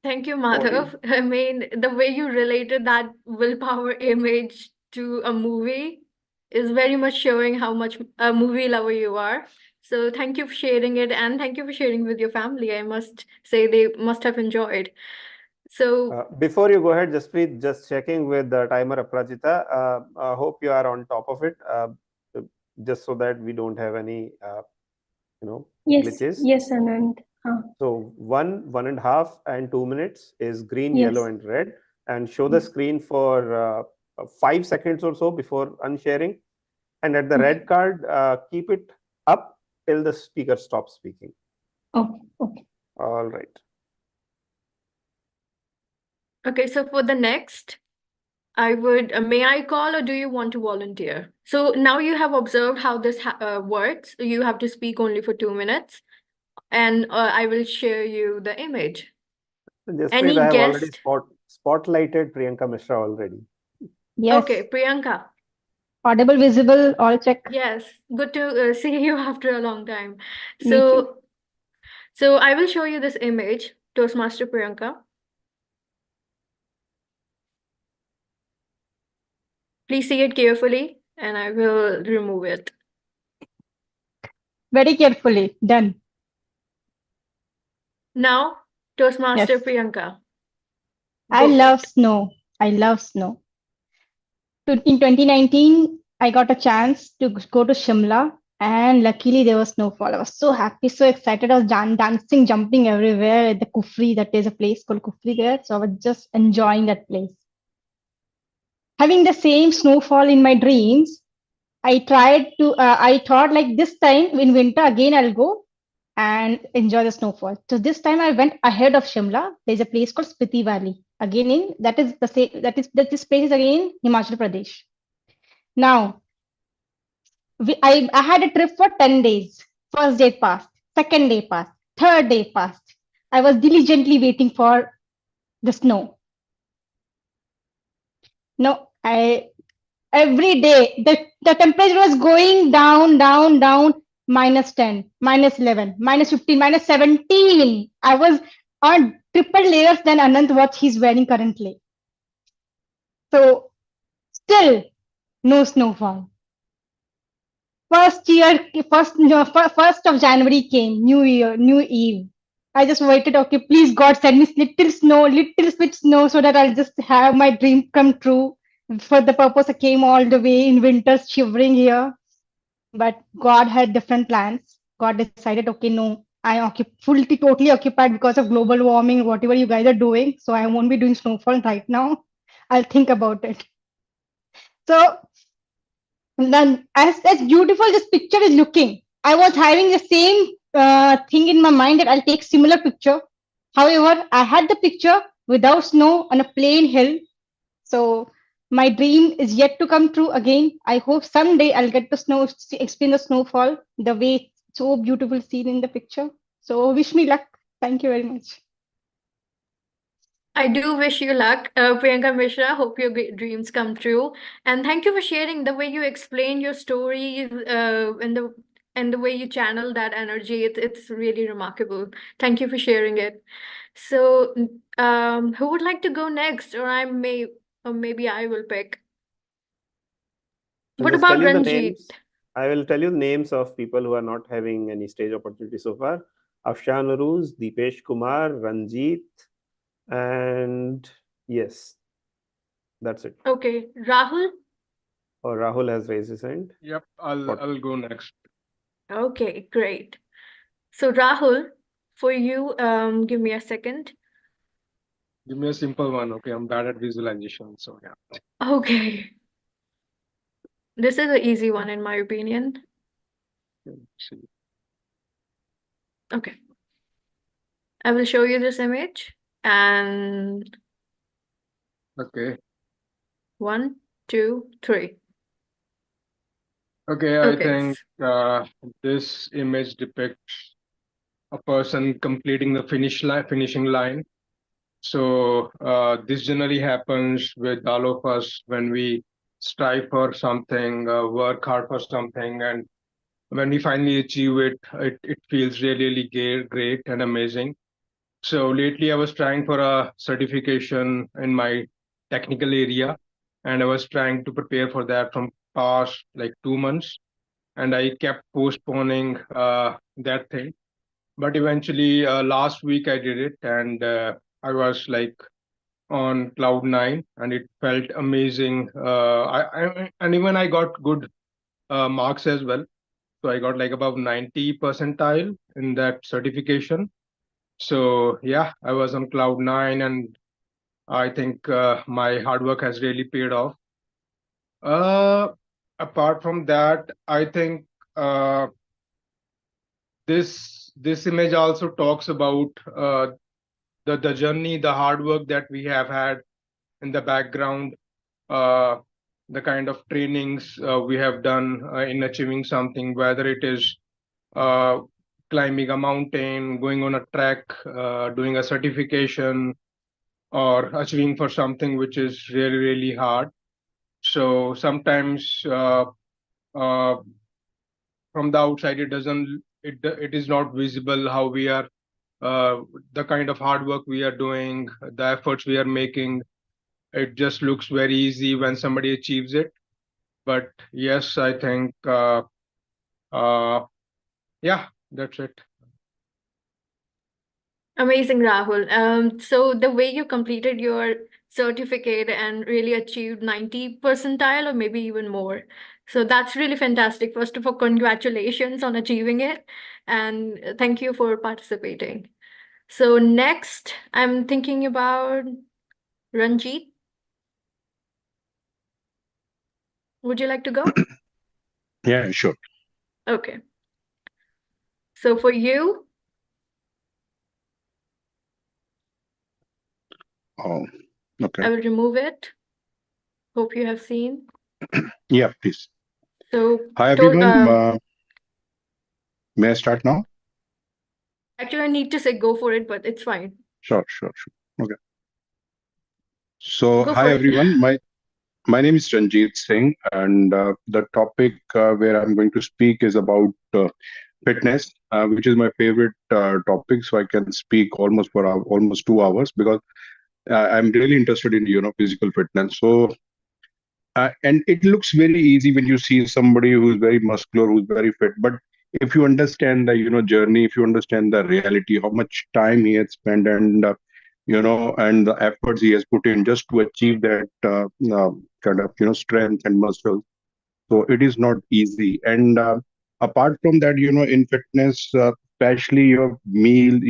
Thank you, Over to you. Madhav. I mean, the way you related that willpower image to a movie is very much showing how much a movie lover you are. So thank you for sharing it, and thank you for sharing with your family. I must say they must have enjoyed. So Before you go ahead, Jasprit, just checking with the timer Aprajita. Hope you are on top of it, just so that we don't have any, Yes, glitches. yes, Anand. So 1.5 and 2 minutes is green, Yes. yellow, and red. And show the screen for 5 seconds or so before unsharing. And at the red card, keep it up till the speaker stops speaking. Okay, okay. All right. okay, so for the next, I would, may I call or do you want to volunteer? So now you have observed how this works. You have to speak only for 2 minutes, and I will share you the image. Jasprit, Any I have already guest? spotlighted Priyanka Mishra already. Yes. Okay, Priyanka. Audible, visible, all check. Yes, good to see you after a long time. Me too. So I will show you this image, Toastmaster Priyanka. Please see it carefully, and I will remove it. Very carefully. Done. Now, Toastmaster Yes. Priyanka. I Go for love it. snow. I love snow. In 2019, I got a chance to go to Shimla, and luckily there was snowfall. I was so happy, so excited. I was dancing, jumping everywhere at the Kufri. That is a place called Kufri there. So I was just enjoying that place. Having the same snowfall in my dreams, I thought like this time in winter again I'll go and enjoy the snowfall. So this time I went ahead of Shimla. There's a place called Spiti Valley. Again, that is the same. That this place is again Himachal Pradesh. Now, I had a trip for 10 days. First day passed, second day passed, third day passed. I was diligently waiting for the snow. No, every day the temperature was going down, -10, -11, -15, -17. I was on triple layers than Anant what he's wearing currently. So still no snowfall. First of January came, New Year, New Eve. I just waited, okay, please God send me little snow, little bit snow so that I'll just have my dream come true. For the purpose I came all the way in winter shivering here. But God had different plans. God decided, okay, no, fully totally occupied because of global warming, whatever you guys are doing. So I won't be doing snowfall right now. I'll think about it. So then, as beautiful this picture is looking, I was having the same thing in my mind that I'll take similar picture. However, I had the picture, without snow on a plain hill. So my dream is yet to come true again. I hope someday I'll get to experience the snowfall the way it's so beautiful seen in the picture. So wish me luck. Thank you very much. I do wish you luck, Priyanka Mishra. Hope your dreams come true. And thank you for sharing the way you explain your stories, and the way you channel that energy. It's really remarkable. Thank you for sharing it. So, who would like to go next? Or maybe I will pick. I'll What just tell about you the Ranjit? names. I will tell you the names of people who are not having any stage opportunity so far. Afshan Aruz, Deepesh Kumar, Ranjit, and yes, that's it. Okay, Rahul. Or Rahul has raised his hand. Yep, I'll go next. Okay, great. So Rahul, for you, give me a second. Give me a simple one. Okay, I'm bad at visualization, so yeah. Okay, this is an easy one in my opinion. See. Okay, I will show you this image and Okay. 1, 2, 3. Okay, I Okay, think this image depicts a person completing the finishing line. So this generally happens with all of us when we strive for something, work hard for something, and when we finally achieve it, it feels really, really great and amazing. So lately, I was trying for a certification in my technical area, and I was trying to prepare for that from past like 2 months, and I kept postponing that thing. But eventually, last week I did it, and I was like on cloud nine, and it felt amazing. And even I got good marks as well. So I got like above 90 percentile in that certification. So yeah, I was on cloud nine, and I think my hard work has really paid off. Uh, Apart from that, I think uh, this image also talks about the journey, the hard work that we have had in the background, uh, the kind of trainings we have done in achieving something, whether it is uh, climbing a mountain, going on a trek, doing a certification, or achieving for something which is really, really hard. So sometimes uh, from the outside, it is not visible how we are, the kind of hard work we are doing, the efforts we are making. It just looks very easy when somebody achieves it. But yes, I think, uh, yeah, that's it. amazing, Rahul. So the way you completed your certificate and really achieved 90 percentile or maybe even more. So that's really fantastic. First of all, congratulations on achieving it, and thank you for participating. So next, I'm thinking about Ranjit. Would you like to go? Yeah, sure. Okay. So for you, Oh, I okay. will remove it. Hope you have seen. Yeah, please. So Hi, everyone. May I start now? actually, I need to say go for it, but it's fine. Sure, sure, sure. Okay. So, Go hi, for it. everyone. My name is Ranjit Singh, and the topic where I'm going to speak is about fitness, which is my favorite topic. So I can speak almost for almost 2 hours because I'm really interested in physical fitness. So and it looks very easy when you see somebody who's very muscular, who's very fit. But if you understand the journey, if you understand the reality, how much time he has spent, and and the efforts he has put in just to achieve that kind of strength and muscle, so it is not easy. And apart from that, in fitness, especially your meal,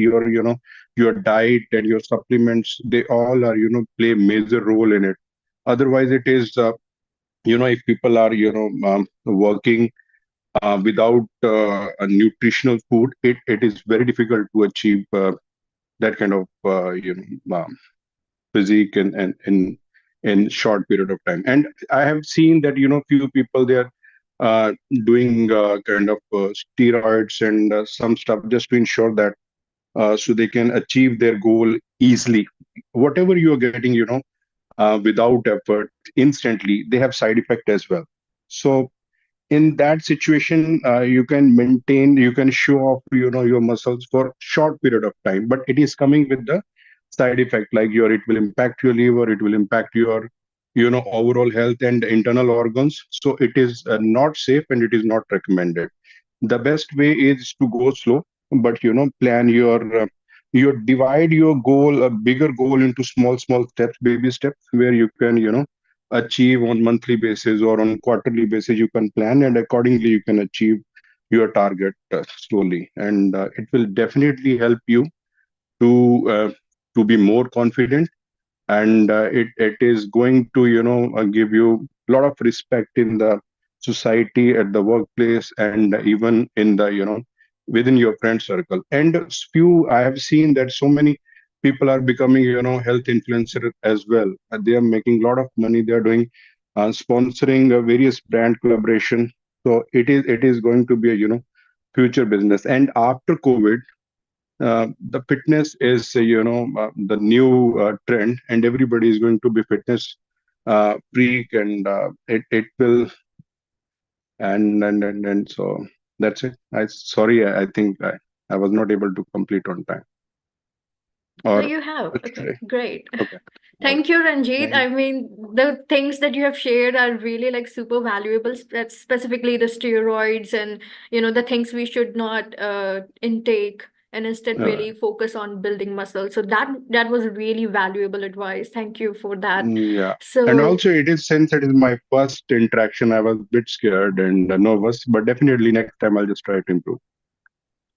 your diet and your supplements, they all are play a major role in it. Otherwise, it is if people are working without a nutritional food, it is very difficult to achieve that kind of physique in short period of time. And I have seen that few people, they are doing kind of steroids and some stuff just to ensure that so they can achieve their goal easily. Whatever you are getting, without effort instantly, they have side effect as well. So in that situation, you can maintain, you can show off your muscles for short period of time, but it is coming with the side effect, like it will impact your liver, it will impact your overall health and internal organs. So it is not safe and it is not recommended. The best way is to go slow, but plan your divide your goal, a bigger goal, into small steps, baby steps, where you can achieve on monthly basis or on quarterly basis. You can plan, and accordingly you can achieve your target slowly, and it will definitely help you to uh, to be more confident, and it is going to give you a lot of respect in the society, at the workplace, and even in the within your friend circle. And few, I have seen that so many people are becoming health influencer as well. They are making a lot of money. They are doing sponsoring various brand collaboration. So it is going to be a future business. And after COVID, the fitness is the new trend, and everybody is going to be fitness freak, and it will, and so that's it. I think I was not able to complete on time, No, or you have. Okay, okay. great. Okay. Thank you, Ranjit. Thank- I mean, the things that you have shared are really like super valuable, specifically the steroids and, the things we should not intake and instead uh, really focus on building muscle. So that was really valuable advice. Thank you for that. yeah. And So also, it is, since it is my first interaction, I was a bit scared and nervous, but definitely next time I'll just try to improve.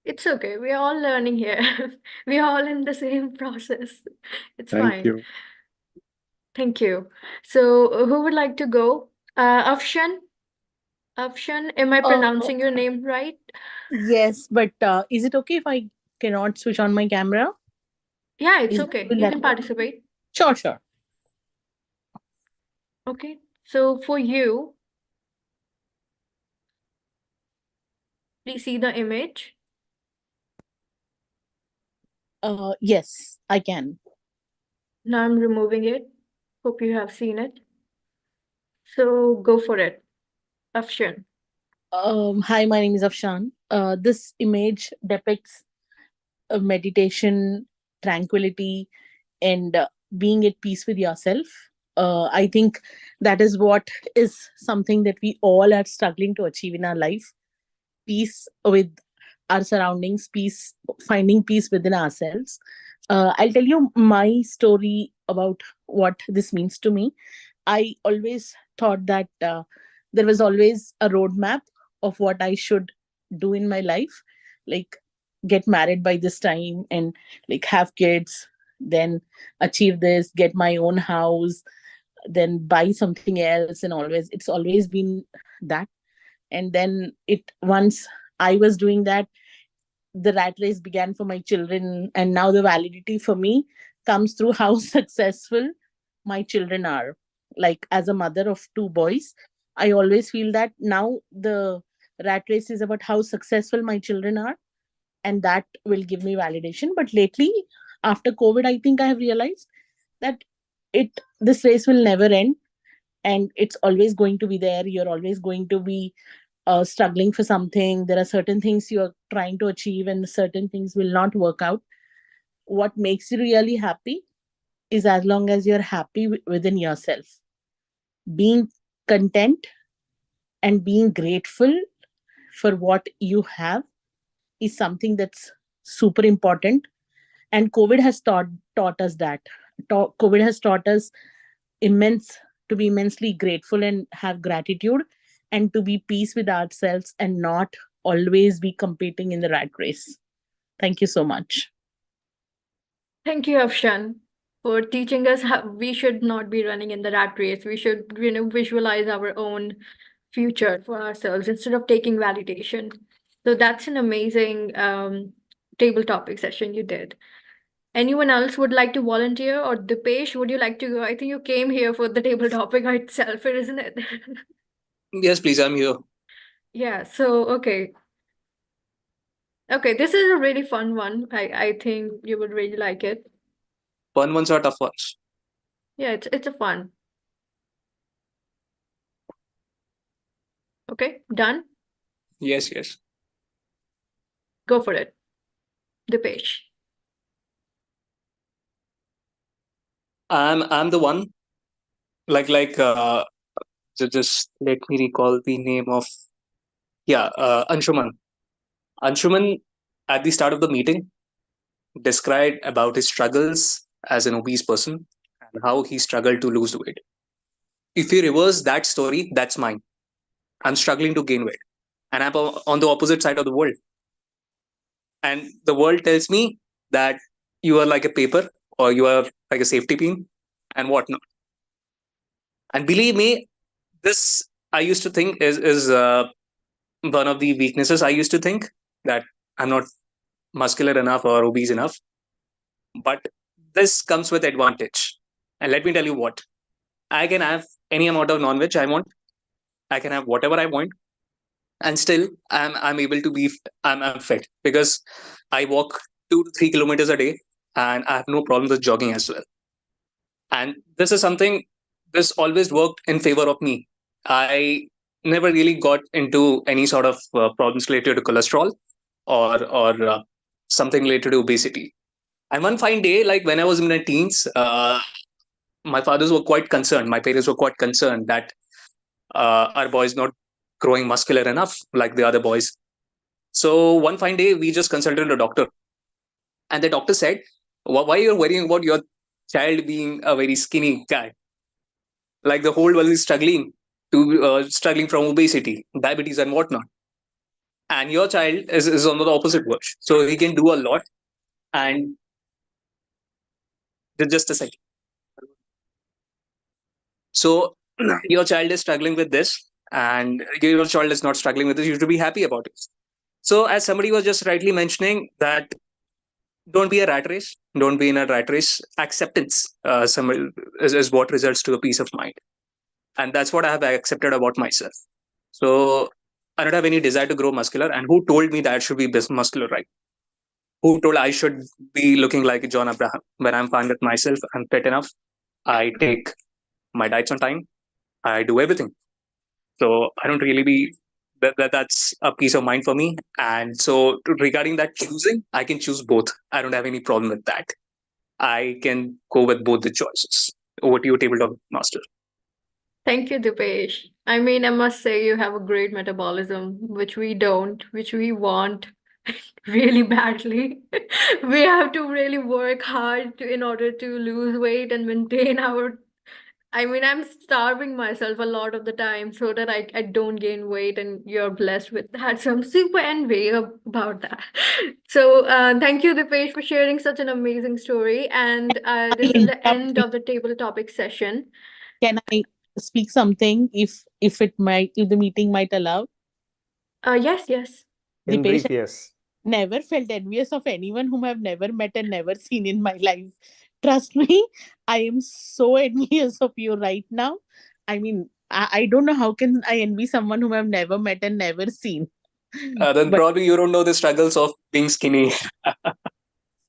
it's okay. We're all learning here. We're all in the same process. It's Thank fine. you. Thank you. So who would like to go? Afshan? Afshan, am I Uh, pronouncing your name right? yes, but is it okay if I cannot switch on my camera? Yeah, it's Is okay. will You that can work? participate. Sure, sure. Okay. So for you, please see the image. Yes, I can. Now I'm removing it. Hope you have seen it. So go for it. Afshan. Hi, my name is Afshan. This image depicts meditation, tranquility, and being at peace with yourself. I think that is what is something that we all are struggling to achieve in our life. Peace with our surroundings, peace, finding peace within ourselves. I'll tell you my story about what this means to me. I always thought that there was always a roadmap of what I should do in my life, like get married by this time and like have kids, then achieve this, get my own house, then buy something else, and always it's always been that. And then it once I was doing that, the rat race began for my children, and now the validity for me comes through how successful my children are. Like as a mother of two boys, I always feel that now the rat race is about how successful my children are, and that will give me validation. But lately, after COVID, I think I have realized that it this race will never end, and it's always going to be there. You're always going to be struggling for something. There are certain things you're trying to achieve, and certain things will not work out. What makes you really happy is as long as you're happy within yourself. Being content and being grateful for what you have is something that's super important. And COVID has taught us that. COVID has taught us immense to be immensely grateful and have gratitude, and to be peace with ourselves and not always be competing in the rat race. Thank you so much. Thank you, Afshan, for teaching us how we should not be running in the rat race. We should, visualize our own future for ourselves instead of taking validation. So that's an amazing table topic session you did. Anyone else would like to volunteer, or Dipesh, would you like to go? I think you came here for the table topic itself, isn't it? Yes, please, I'm here. Yeah, so okay. Okay, this is a really fun one. I think you would really like it. Fun ones or tough ones? Yeah, it's a fun. Okay, done? Yes, yes. Go for it. Dipesh. I'm the one. Just let me recall the name of, Anshuman. Anshuman, at the start of the meeting, described about his struggles as an obese person and how he struggled to lose weight. If you reverse that story, that's mine. I'm struggling to gain weight, and I'm on the opposite side of the world. And the world tells me that you are like a paper or you are like a safety pin and whatnot. And believe me, this I used to think is one of the weaknesses. I used to think that I'm not muscular enough or obese enough, but this comes with advantage. And let me tell you what, I can have any amount of non-veg I want. I can have whatever I want, and still I'm able to be I'm fit because I walk 2 to 3 kilometers a day, and I have no problem with jogging as well. And this is something, this always worked in favor of me. I never really got into any sort of problems related to cholesterol or something related to obesity. And one fine day, like when I was in my teens, my fathers were quite concerned. My parents were quite concerned that our boy is not growing muscular enough like the other boys. So one fine day, we just consulted a doctor, and the doctor said, "Why you're worrying about your child being a very skinny guy? Like the whole world is struggling from obesity, diabetes, and whatnot, and your child is on the opposite verge. So he can do a lot." And just a second. So your child is struggling with this, and your child is not struggling with this. You should be happy about it. So, as somebody was just rightly mentioning, that don't be a rat race. Don't be in a rat race. Acceptance is what results to a peace of mind, and that's what I have accepted about myself. So I don't have any desire to grow muscular. And who told me that I should be muscular, right? Who told I should be looking like John Abraham? When I'm fine with myself, I'm fit enough. I take my diets on time. I do everything. So I don't really be that's a peace of mind for me. And so regarding that choosing, I can choose both. I don't have any problem with that. I can go with both the choices. Over to you, tabletop master. Thank you, Dipesh. I mean, I must say you have a great metabolism, which we don't, which we want really badly. We have to really work hard in order to lose weight and maintain our. I mean, I'm starving myself a lot of the time so that I don't gain weight, and you're blessed with that. So I'm super envy about that. So thank you, Dipesh, for sharing such an amazing story. And this is the end of the table topic session. Can I speak something if the meeting might allow? Yes, yes. In Dipesh, brief, yes. never felt envious of anyone whom I've never met and never seen in my life. Trust me, I am so envious of you right now. I mean, I don't know how can I envy someone whom I've never met and never seen. Then But probably you don't know the struggles of being skinny.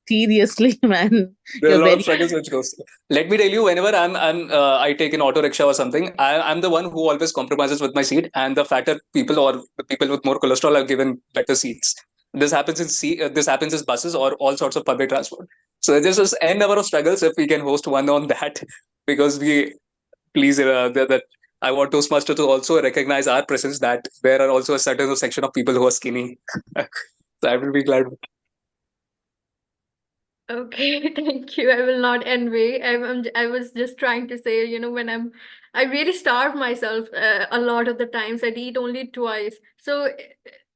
seriously, man, There are you're a lot of very struggles which goes. Let me tell you, whenever I take an auto rickshaw or something, I'm the one who always compromises with my seat, and the fatter people or the people with more cholesterol are given better seats. This happens in buses or all sorts of public transport. So this is n number of struggles if we can host one on that, because we please that I want Toastmaster to also recognize our presence, that there are also a certain section of people who are skinny. So I will be glad. Okay, thank you. I will not envy. I was just trying to say, when I really starve myself a lot of the times. I'd eat only twice. So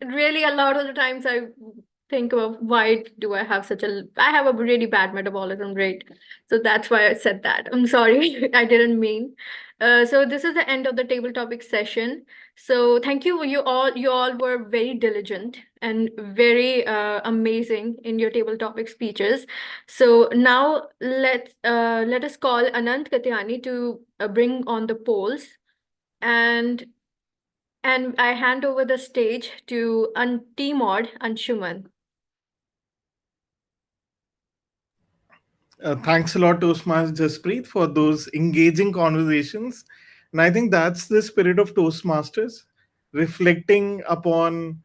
really, a lot of the times think of why do I have I have a really bad metabolism rate. So that's why I said that. I'm sorry, I didn't mean. So this is the end of the table topic session. So thank you. You all were very diligent and very amazing in your table topic speeches. So now let us call Anant Katyani to bring on the polls. And I hand over the stage to T-Mod Anshuman. Thanks a lot, Toastmasters Jaspreet, for those engaging conversations. And I think that's the spirit of Toastmasters, reflecting upon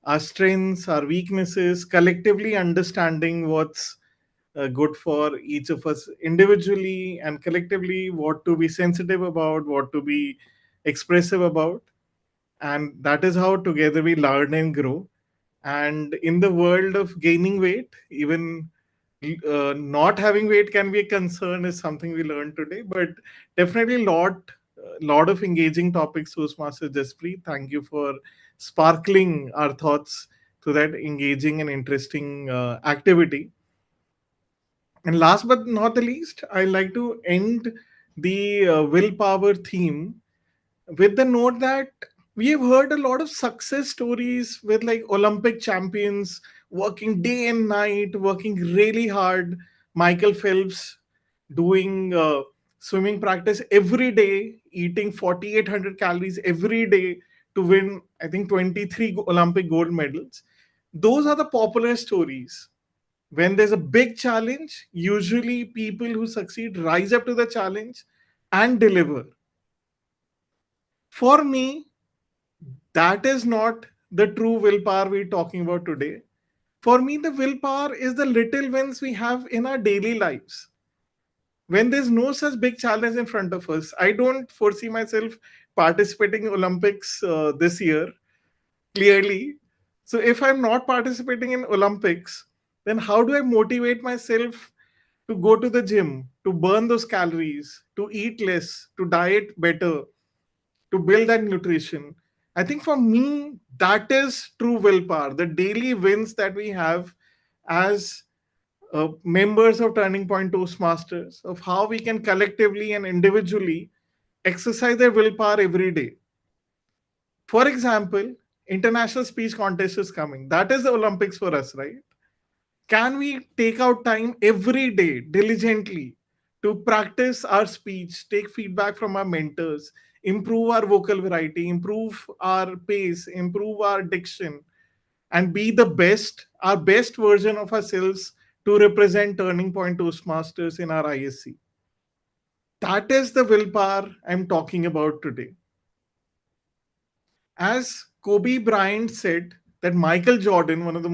our strengths, our weaknesses, collectively understanding what's good for each of us individually and collectively, what to be sensitive about, what to be expressive about. And that is how together we learn and grow. And in the world of gaining weight, even not having weight can be a concern, is something we learned today. But definitely lot of engaging topics, Toastmaster Jaspreet. Thank you for sparkling our thoughts to that engaging and interesting activity. And last but not the least, I like to end the willpower theme with the note that we have heard a lot of success stories with like Olympic champions working day and night, working really hard. Michael Phelps doing swimming practice every day, eating 4,800 calories every day to win, I think, 23 Olympic gold medals. Those are the popular stories. When there's a big challenge, usually people who succeed rise up to the challenge and deliver. For me, that is not the true willpower we're talking about today. For me, the willpower is the little wins we have in our daily lives. When there's no such big challenge in front of us, I don't foresee myself participating in Olympics this year, clearly. So if I'm not participating in Olympics, then how do I motivate myself to go to the gym, to burn those calories, to eat less, to diet better, to build that nutrition? I think for me, that is true willpower. The daily wins that we have as members of Turning Point Toastmasters, of how we can collectively and individually exercise their willpower every day. For example, international speech contest is coming. That is the Olympics for us, right? Can we take out time every day diligently to practice our speech, take feedback from our mentors, improve our vocal variety, improve our pace, improve our diction, and be the best, our best version of ourselves to represent Turning Point Toastmasters in our ISC? That is the willpower I'm talking about today. As Kobe Bryant said, that Michael Jordan, one of the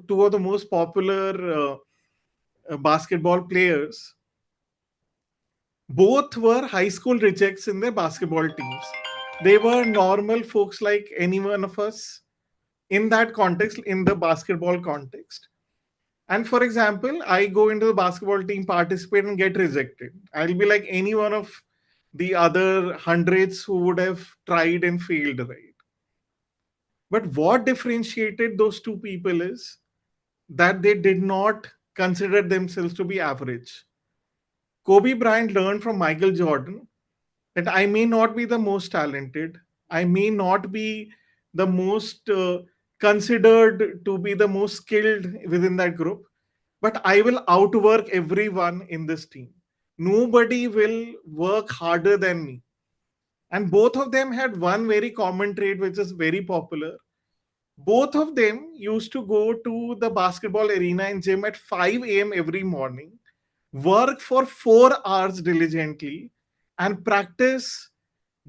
two of the most popular basketball players, both were high school rejects in their basketball teams. They were normal folks like any one of us in that context, in the basketball context. And for example, I go into the basketball team, participate, and get rejected. I'll be like any one of the other hundreds who would have tried and failed, right? But what differentiated those two people is that they did not consider themselves to be average. Kobe Bryant learned from Michael Jordan that I may not be the most talented, I may not be the most considered to be the most skilled within that group, but I will outwork everyone in this team. Nobody will work harder than me. And both of them had one very common trait, which is very popular. Both of them used to go to the basketball arena and gym at 5 a.m. every morning, work for 4 hours diligently, and practice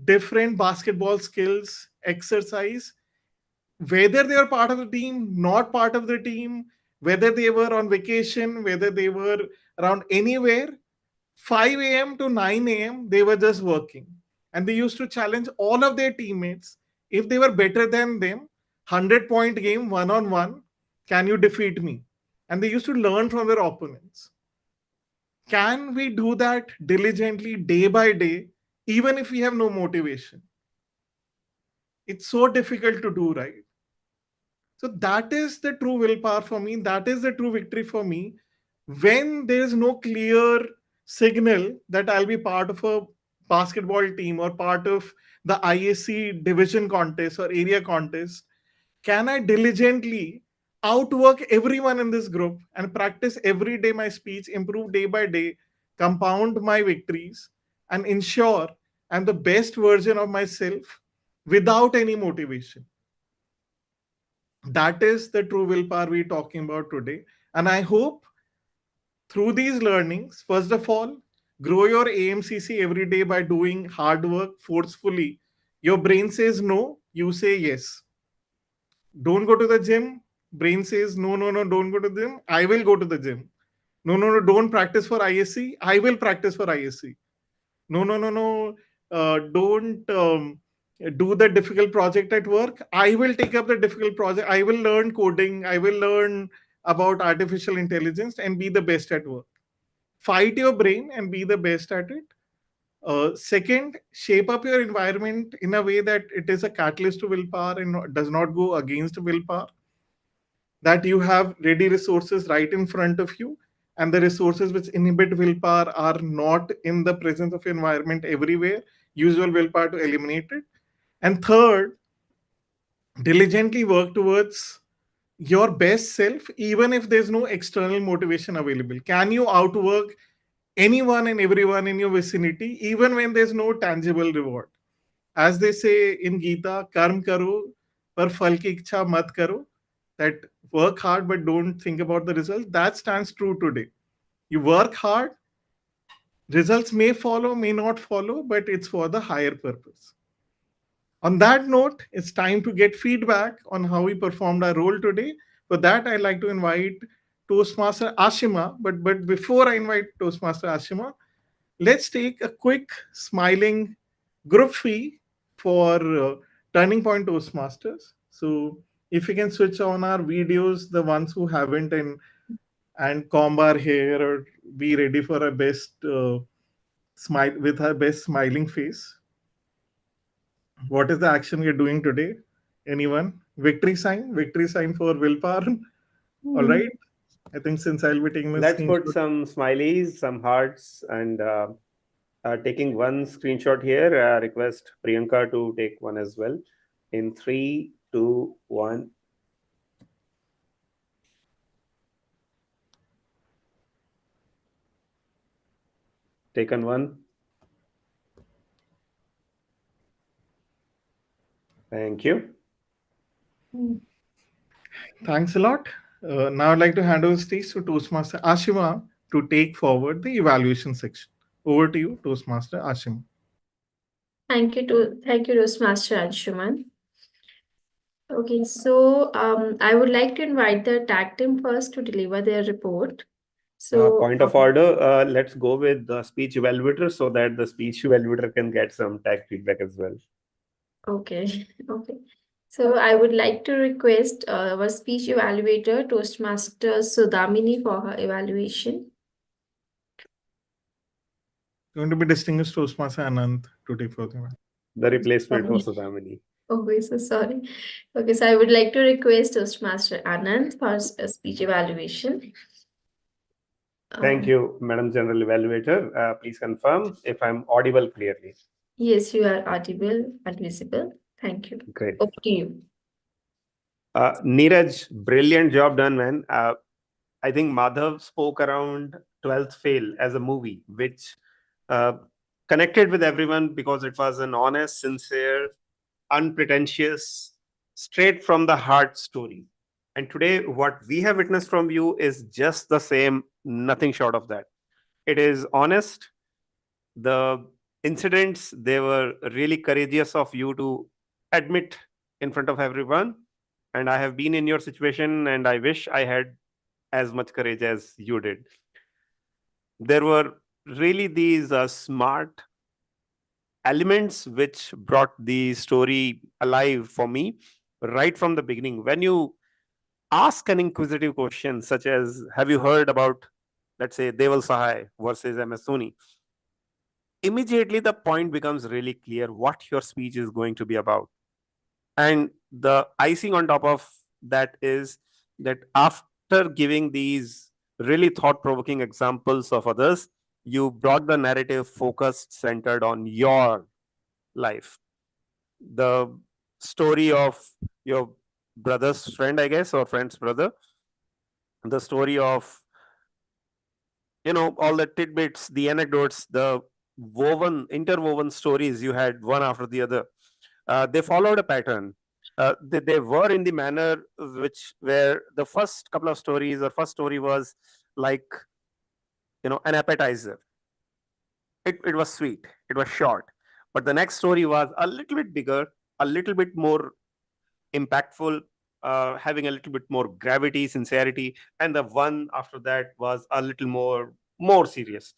different basketball skills, exercise, whether they were part of the team, not part of the team, whether they were on vacation, whether they were around anywhere. 5 a.m. to 9 a.m., they were just working. And they used to challenge all of their teammates. If they were better than them, 100-point game, one on one, can you defeat me? And they used to learn from their opponents. Can we do that diligently day by day, even if we have no motivation? It's so difficult to do, right? So that is the true willpower for me. That is the true victory for me. When there is no clear signal that I'll be part of a basketball team or part of the ISC division contest or area contest, can I diligently outwork everyone in this group and practice every day my speech, improve day by day, compound my victories, and ensure I'm the best version of myself without any motivation? That is the true willpower we're talking about today. And I hope through these learnings, first of all, grow your AMCC every day by doing hard work forcefully. Your brain says no, you say yes. Don't go to the gym. Brain says no, no, no, don't go to the gym. I will go to the gym. No, no, no, don't practice for ISC. I will practice for ISC. No, no, no, no, don't do the difficult project at work. I will take up the difficult project. I will learn coding. I will learn about artificial intelligence and be the best at work. Fight your brain and be the best at it. Second, shape up your environment in a way that it is a catalyst to willpower and does not go against willpower. That you have ready resources right in front of you, and the resources which inhibit willpower are not in the presence of environment everywhere. Use your willpower to eliminate it. And third, diligently work towards your best self, even if there's no external motivation available. Can you outwork anyone and everyone in your vicinity, even when there's no tangible reward? As they say in Gita, karm karo, par phal ki ichha mat karo. That work hard but don't think about the results. That stands true today. You work hard, results may follow, may not follow, but it's for the higher purpose. On that note, it's time to get feedback on how we performed our role today. For that, I'd like to invite Toastmaster Ashima. But before I invite Toastmaster Ashima, let's take a quick smiling group fee for Turning Point Toastmasters. So if we can switch on our videos, the ones who haven't, and comb our hair or be ready for our best smile with our best smiling face. What is the action we're doing today? Anyone? Victory sign for willpower. All right. I think since I'll be taking the Let's put screenshot. some smileys, some hearts, and taking one screenshot here. Request Priyanka to take one as well. In 3, 2, 1. Taken one. Thank you. Thanks a lot. Now I'd like to hand over the stage to Toastmaster Ashima to take forward the evaluation section. Over to you, Toastmaster Ashima. Thank you, Toastmaster Anshuman. Okay, so I would like to invite the tag team first to deliver their report. So Point of order, let's go with the speech evaluator so that the speech evaluator can get some tag feedback as well. Okay, okay. So I would like to request our speech evaluator, Toastmaster Sudamini, for her evaluation. Going to be distinguished Toastmaster Anand to take further. The replacement for Sudamini. Okay, so sorry. Okay, so I would like to request Toastmaster Anand for a speech evaluation. Thank you, Madam General Evaluator. Please confirm if I'm audible clearly. Yes, you are audible and visible. Thank you. Great. Over to you. Neeraj, brilliant job done, man. I think Madhav spoke around 12th Fail as a movie, which connected with everyone because it was an honest, sincere, unpretentious, straight from the heart story. And today, what we have witnessed from you is just the same, nothing short of that. It is honest. The incidents, they were really courageous of you to admit in front of everyone. And I have been in your situation, and I wish I had as much courage as you did. There were really these smart elements which brought the story alive for me right from the beginning. When you ask an inquisitive question such as, have you heard about, let's say, Deval Sahai versus MS Dhoni? Immediately the point becomes really clear what your speech is going to be about. And the icing on top of That is that after giving these really thought-provoking examples of others, you brought the narrative focused, centered on your life. The story of your brother's friend, I guess, or friend's brother, the story of, all the tidbits, the anecdotes, the interwoven stories you had one after the other. They followed a pattern. They were in the manner which where the first couple of stories or first story was like, an appetizer. It was sweet, it was short, but the next story was a little bit bigger, a little bit more impactful, having a little bit more gravity, sincerity, and the one after that was a little more serious.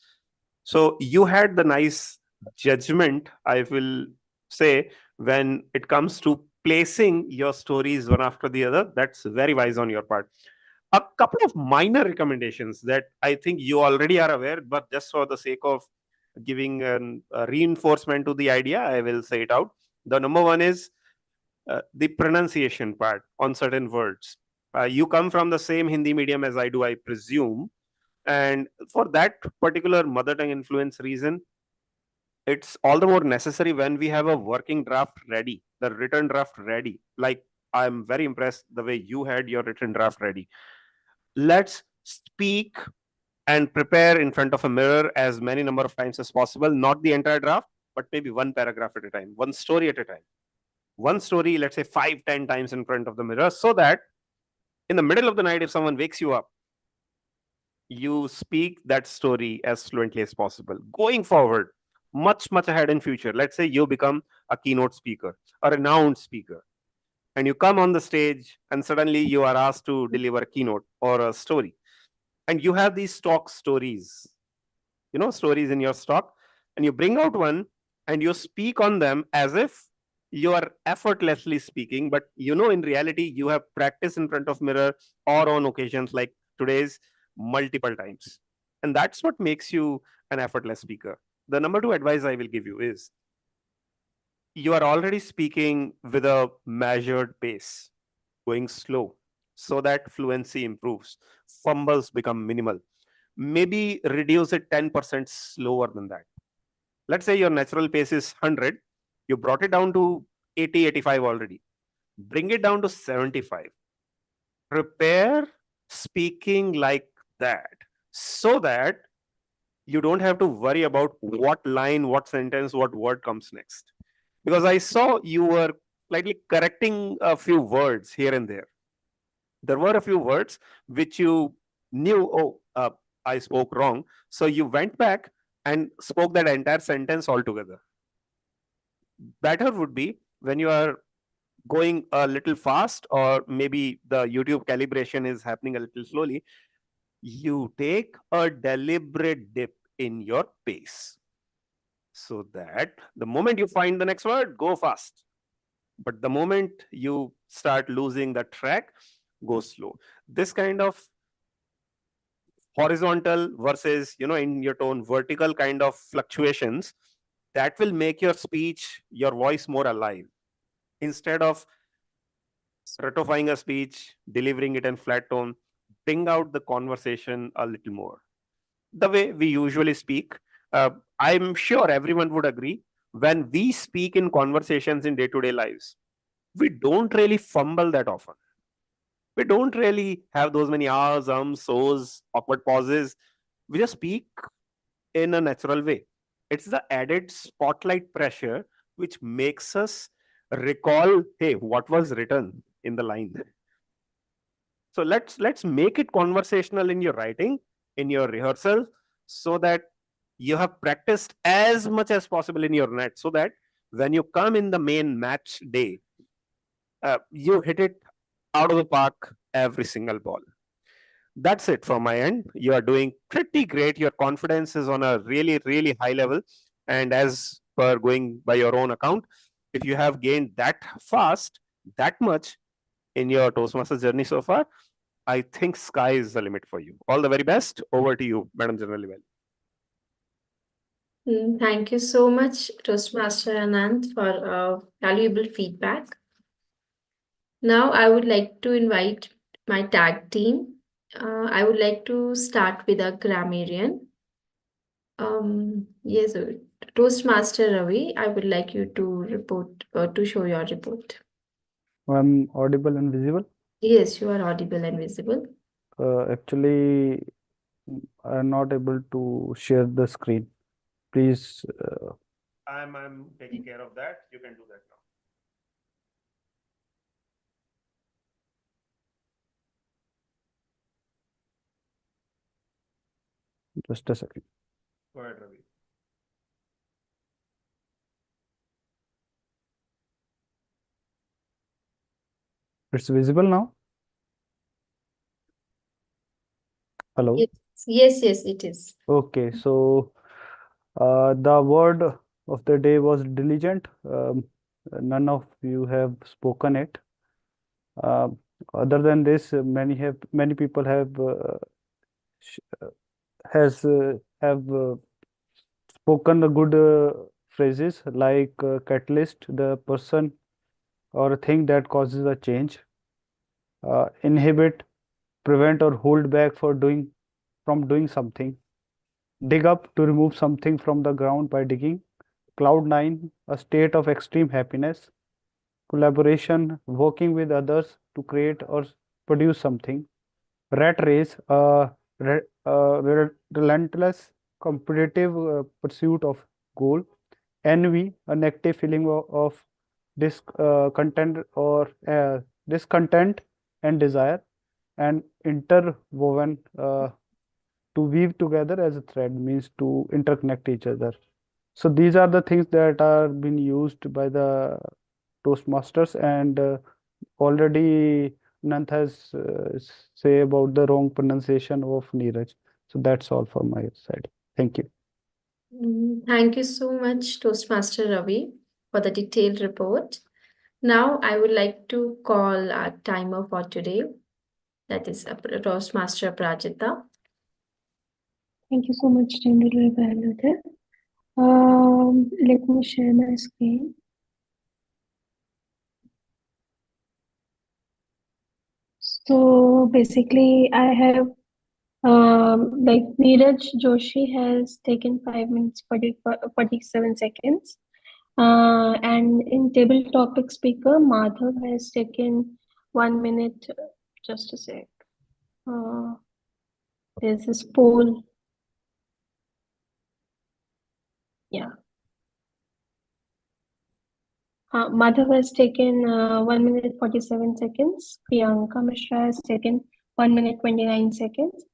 So you had the nice judgment, I will say, when it comes to placing your stories one after the other. That's very wise on your part. A couple of minor recommendations that I think you already are aware, but just for the sake of giving a reinforcement to the idea, I will say it out. The number one is the pronunciation part on certain words. You come from the same Hindi medium as I do, I presume. And for that particular mother tongue influence reason, it's all the more necessary when we have a working draft ready, the written draft ready. Like, I'm very impressed the way you had your written draft ready. Let's speak and prepare in front of a mirror as many number of times as possible, not the entire draft, but maybe one paragraph at a time, one story at a time. One story, let's say 5-10 times in front of the mirror, so that in the middle of the night, if someone wakes you up, you speak that story as fluently as possible. Going forward, much ahead in future, let's say you become a keynote speaker, a renowned speaker, and you come on the stage and suddenly you are asked to deliver a keynote or a story, and you have these stock stories, stories in your stock, and you bring out one and you speak on them as if you are effortlessly speaking, but in reality you have practiced in front of mirror or on occasions like today's multiple times, and that's what makes you an effortless speaker. The number two advice I will give you is, you are already speaking with a measured pace, going slow, so that fluency improves, fumbles become minimal. Maybe reduce it 10% slower than that. Let's say your natural pace is 100, you brought it down to 80, 85 already. Bring it down to 75. Prepare speaking like that, so that you don't have to worry about what line, what sentence, what word comes next. Because I saw you were slightly correcting a few words here and there. There were a few words which you knew, I spoke wrong. So you went back and spoke that entire sentence altogether. Better would be when you are going a little fast, or maybe the YouTube calibration is happening a little slowly, you take a deliberate dip in your pace, so that the moment you find the next word, go fast. But the moment you start losing the track, go slow. This kind of horizontal versus, in your tone, vertical kind of fluctuations, that will make your speech, your voice more alive. Instead of stratifying a speech, delivering it in flat tone, bring out the conversation a little more. The way we usually speak, I'm sure everyone would agree, when we speak in conversations in day to day lives, we don't really fumble that often. We don't really have those many ahs, so's, awkward pauses. We just speak in a natural way. It's the added spotlight pressure which makes us recall, hey, what was written in the line. So let's make it conversational in your writing, in your rehearsal, so that you have practiced as much as possible in your net, so that when you come in the main match day, you hit it out of the park every single ball. That's it from my end. You are doing pretty great. Your confidence is on a really high level. And as per going by your own account, if you have gained that fast, that much in your Toastmasters journey so far, I think sky is the limit for you. All the very best. Over to you, Madam General Level. Thank you so much, Toastmaster Anand, for valuable feedback. Now I would like to invite my tag team. I would like to start with a grammarian. Yes, Toastmaster Ravi, I would like you to report to show your report. I'm audible and visible. Yes, you are audible and visible. Actually, I'm not able to share the screen. Please, I'm taking care of that. You can do that now. just a second. Go ahead, Ravi. It's visible now. Hello. Yes, it is. Okay, so the word of the day was diligent. None of you have spoken it. Other than this, many people have spoken the good phrases like catalyst, the person or thing that causes a change, inhibit, prevent or hold back from doing something, dig up, to remove something from the ground by digging, cloud nine, a state of extreme happiness, collaboration, working with others to create or produce something, rat race, relentless competitive pursuit of goal, envy, a negative feeling of discontent or discontent and desire, and interwoven, to weave together as a thread, means to interconnect each other. So these are the things that are being used by the Toastmasters, and already Nant has say about the wrong pronunciation of Neeraj. So that's all from my side. Thank you. Thank you so much, Toastmaster Ravi, for the detailed report. Now I would like to call our timer for today. That is Toastmaster Prajita. Thank you so much, Chandra. Let me share my screen. So basically, I have like Neeraj Joshi has taken 5 minutes 47 seconds. And in table topic speaker, Madhav has taken 1 minute. Just a sec. There's this poll. Yeah. Madhav has taken 1 minute 47 seconds. Priyanka Mishra has taken 1 minute 29 seconds.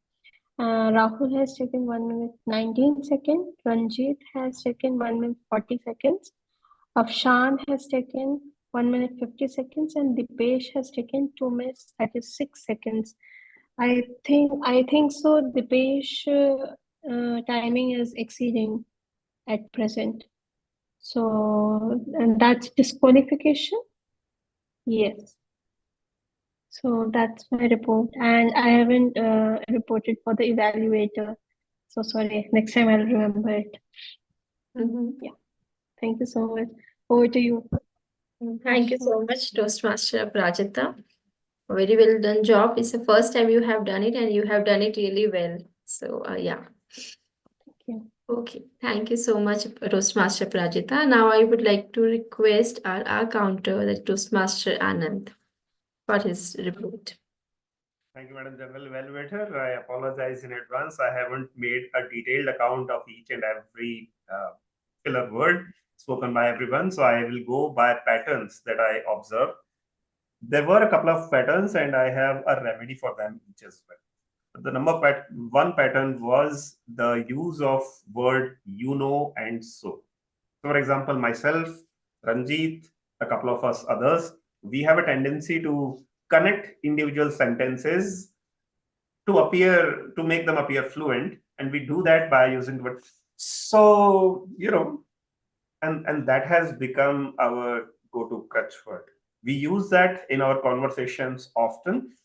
Rahul has taken 1 minute 19 seconds. Ranjit has taken 1 minute 40 seconds. Afshan has taken 1 minute 50 seconds, and Dipesh has taken 2 minutes 36 seconds. I think so. Dipesh timing is exceeding at present. So, and that's disqualification. Yes. So that's my report, and I haven't reported for the evaluator. So sorry. Next time I'll remember it. Yeah. Thank you so much. Over to you. Thank you so much, Toastmaster Prajita. Very well done job. It's the first time you have done it, and you have done it really well. So yeah. Thank you. Okay, thank you so much, Toastmaster Prajita. Now I would like to request our counter, the Toastmaster Anand, for his report. Thank you, Madam General Evaluator. I apologize in advance. I haven't made a detailed account of each and every filler word spoken by everyone. So I will go by patterns that I observed. There were a couple of patterns, and I have a remedy for them each as well. The one pattern was the use of word you know and so. For example, myself, Ranjit, a couple of us others, we have a tendency to connect individual sentences to make them appear fluent, and we do that by using the word so, and that has become our go-to catchword. We use that in our conversations often,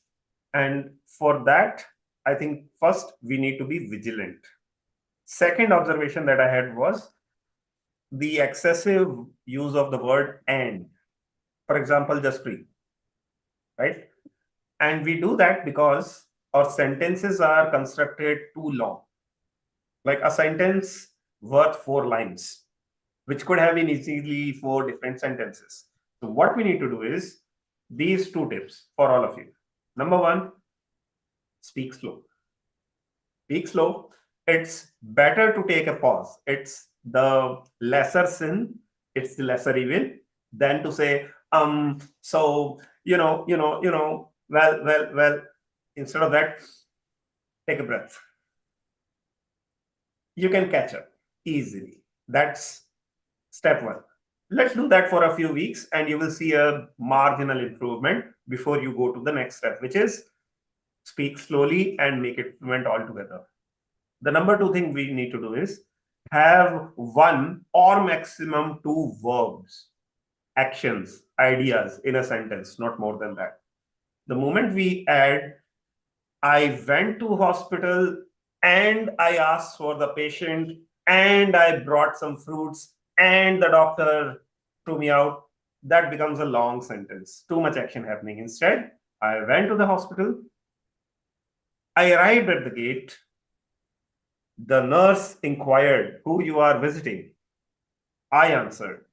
and for that, I think first we need to be vigilant. Second observation that I had was the excessive use of the word and. For example, Jasprit, right? And we do that because our sentences are constructed too long. Like a sentence worth 4 lines, which could have been easily 4 different sentences. So what we need to do is these 2 tips for all of you. Number 1, speak slow. Speak slow. It's better to take a pause. It's the lesser sin, it's the lesser evil than to say, so, well, instead of that, take a breath. You can catch up easily. That's step 1. Let's do that for a few weeks and you will see a marginal improvement before you go to the next step, which is speak slowly and make it fluent altogether. The number 2 thing we need to do is have 1 or maximum 2 verbs, actions, ideas in a sentence, not more than that. The moment we add, I went to hospital and I asked for the patient and I brought some fruits and the doctor threw me out, that becomes a long sentence. Too much action happening. Instead, I went to the hospital. I arrived at the gate. The nurse inquired who you are visiting. I answered.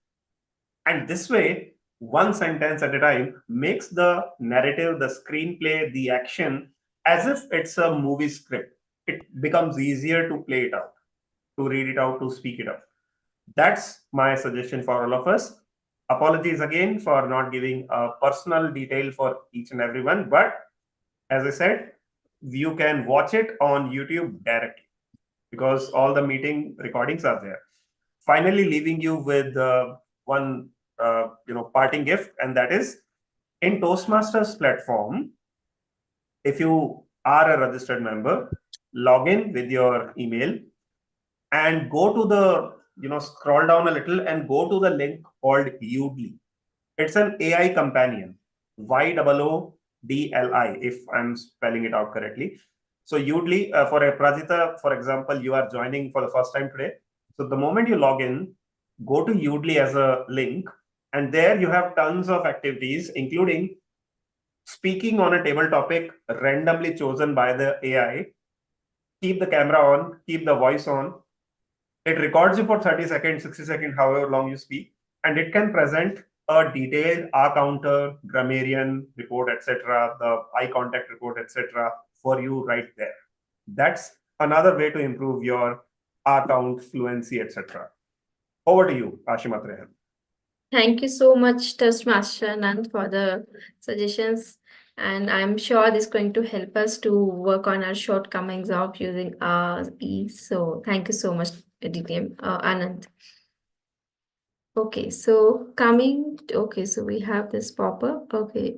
And this way, 1 sentence at a time makes the narrative, the screenplay, the action as if it's a movie script. It becomes easier to play it out, to read it out, to speak it out. That's my suggestion for all of us. Apologies again for not giving a personal detail for each and every one, but as I said, you can watch it on YouTube directly because all the meeting recordings are there. Finally, leaving you with one parting gift, and that is in Toastmasters platform. If you are a registered member, log in with your email and go to the scroll down a little and go to the link called Udly. It's an AI companion, YOODLI, if I'm spelling it out correctly. So Udly, for a Prajita, for example, you are joining for the first time today. So the moment you log in, go to Udly as a link, and there you have tons of activities, including speaking on a table topic randomly chosen by the AI. Keep the camera on, keep the voice on. It records you for 30 seconds, 60 seconds, however long you speak, and it can present a detailed R counter, grammarian report, etc., the eye contact report, etc., for you right there. That's another way to improve your R count, fluency, etc. Over to you, Ashimat Rehan. Thank you so much, Toastmaster Anand, for the suggestions. And I'm sure this is going to help us to work on our shortcomings of using E. So thank you so much, DTM Anand. Okay, so so we have this pop-up. Okay.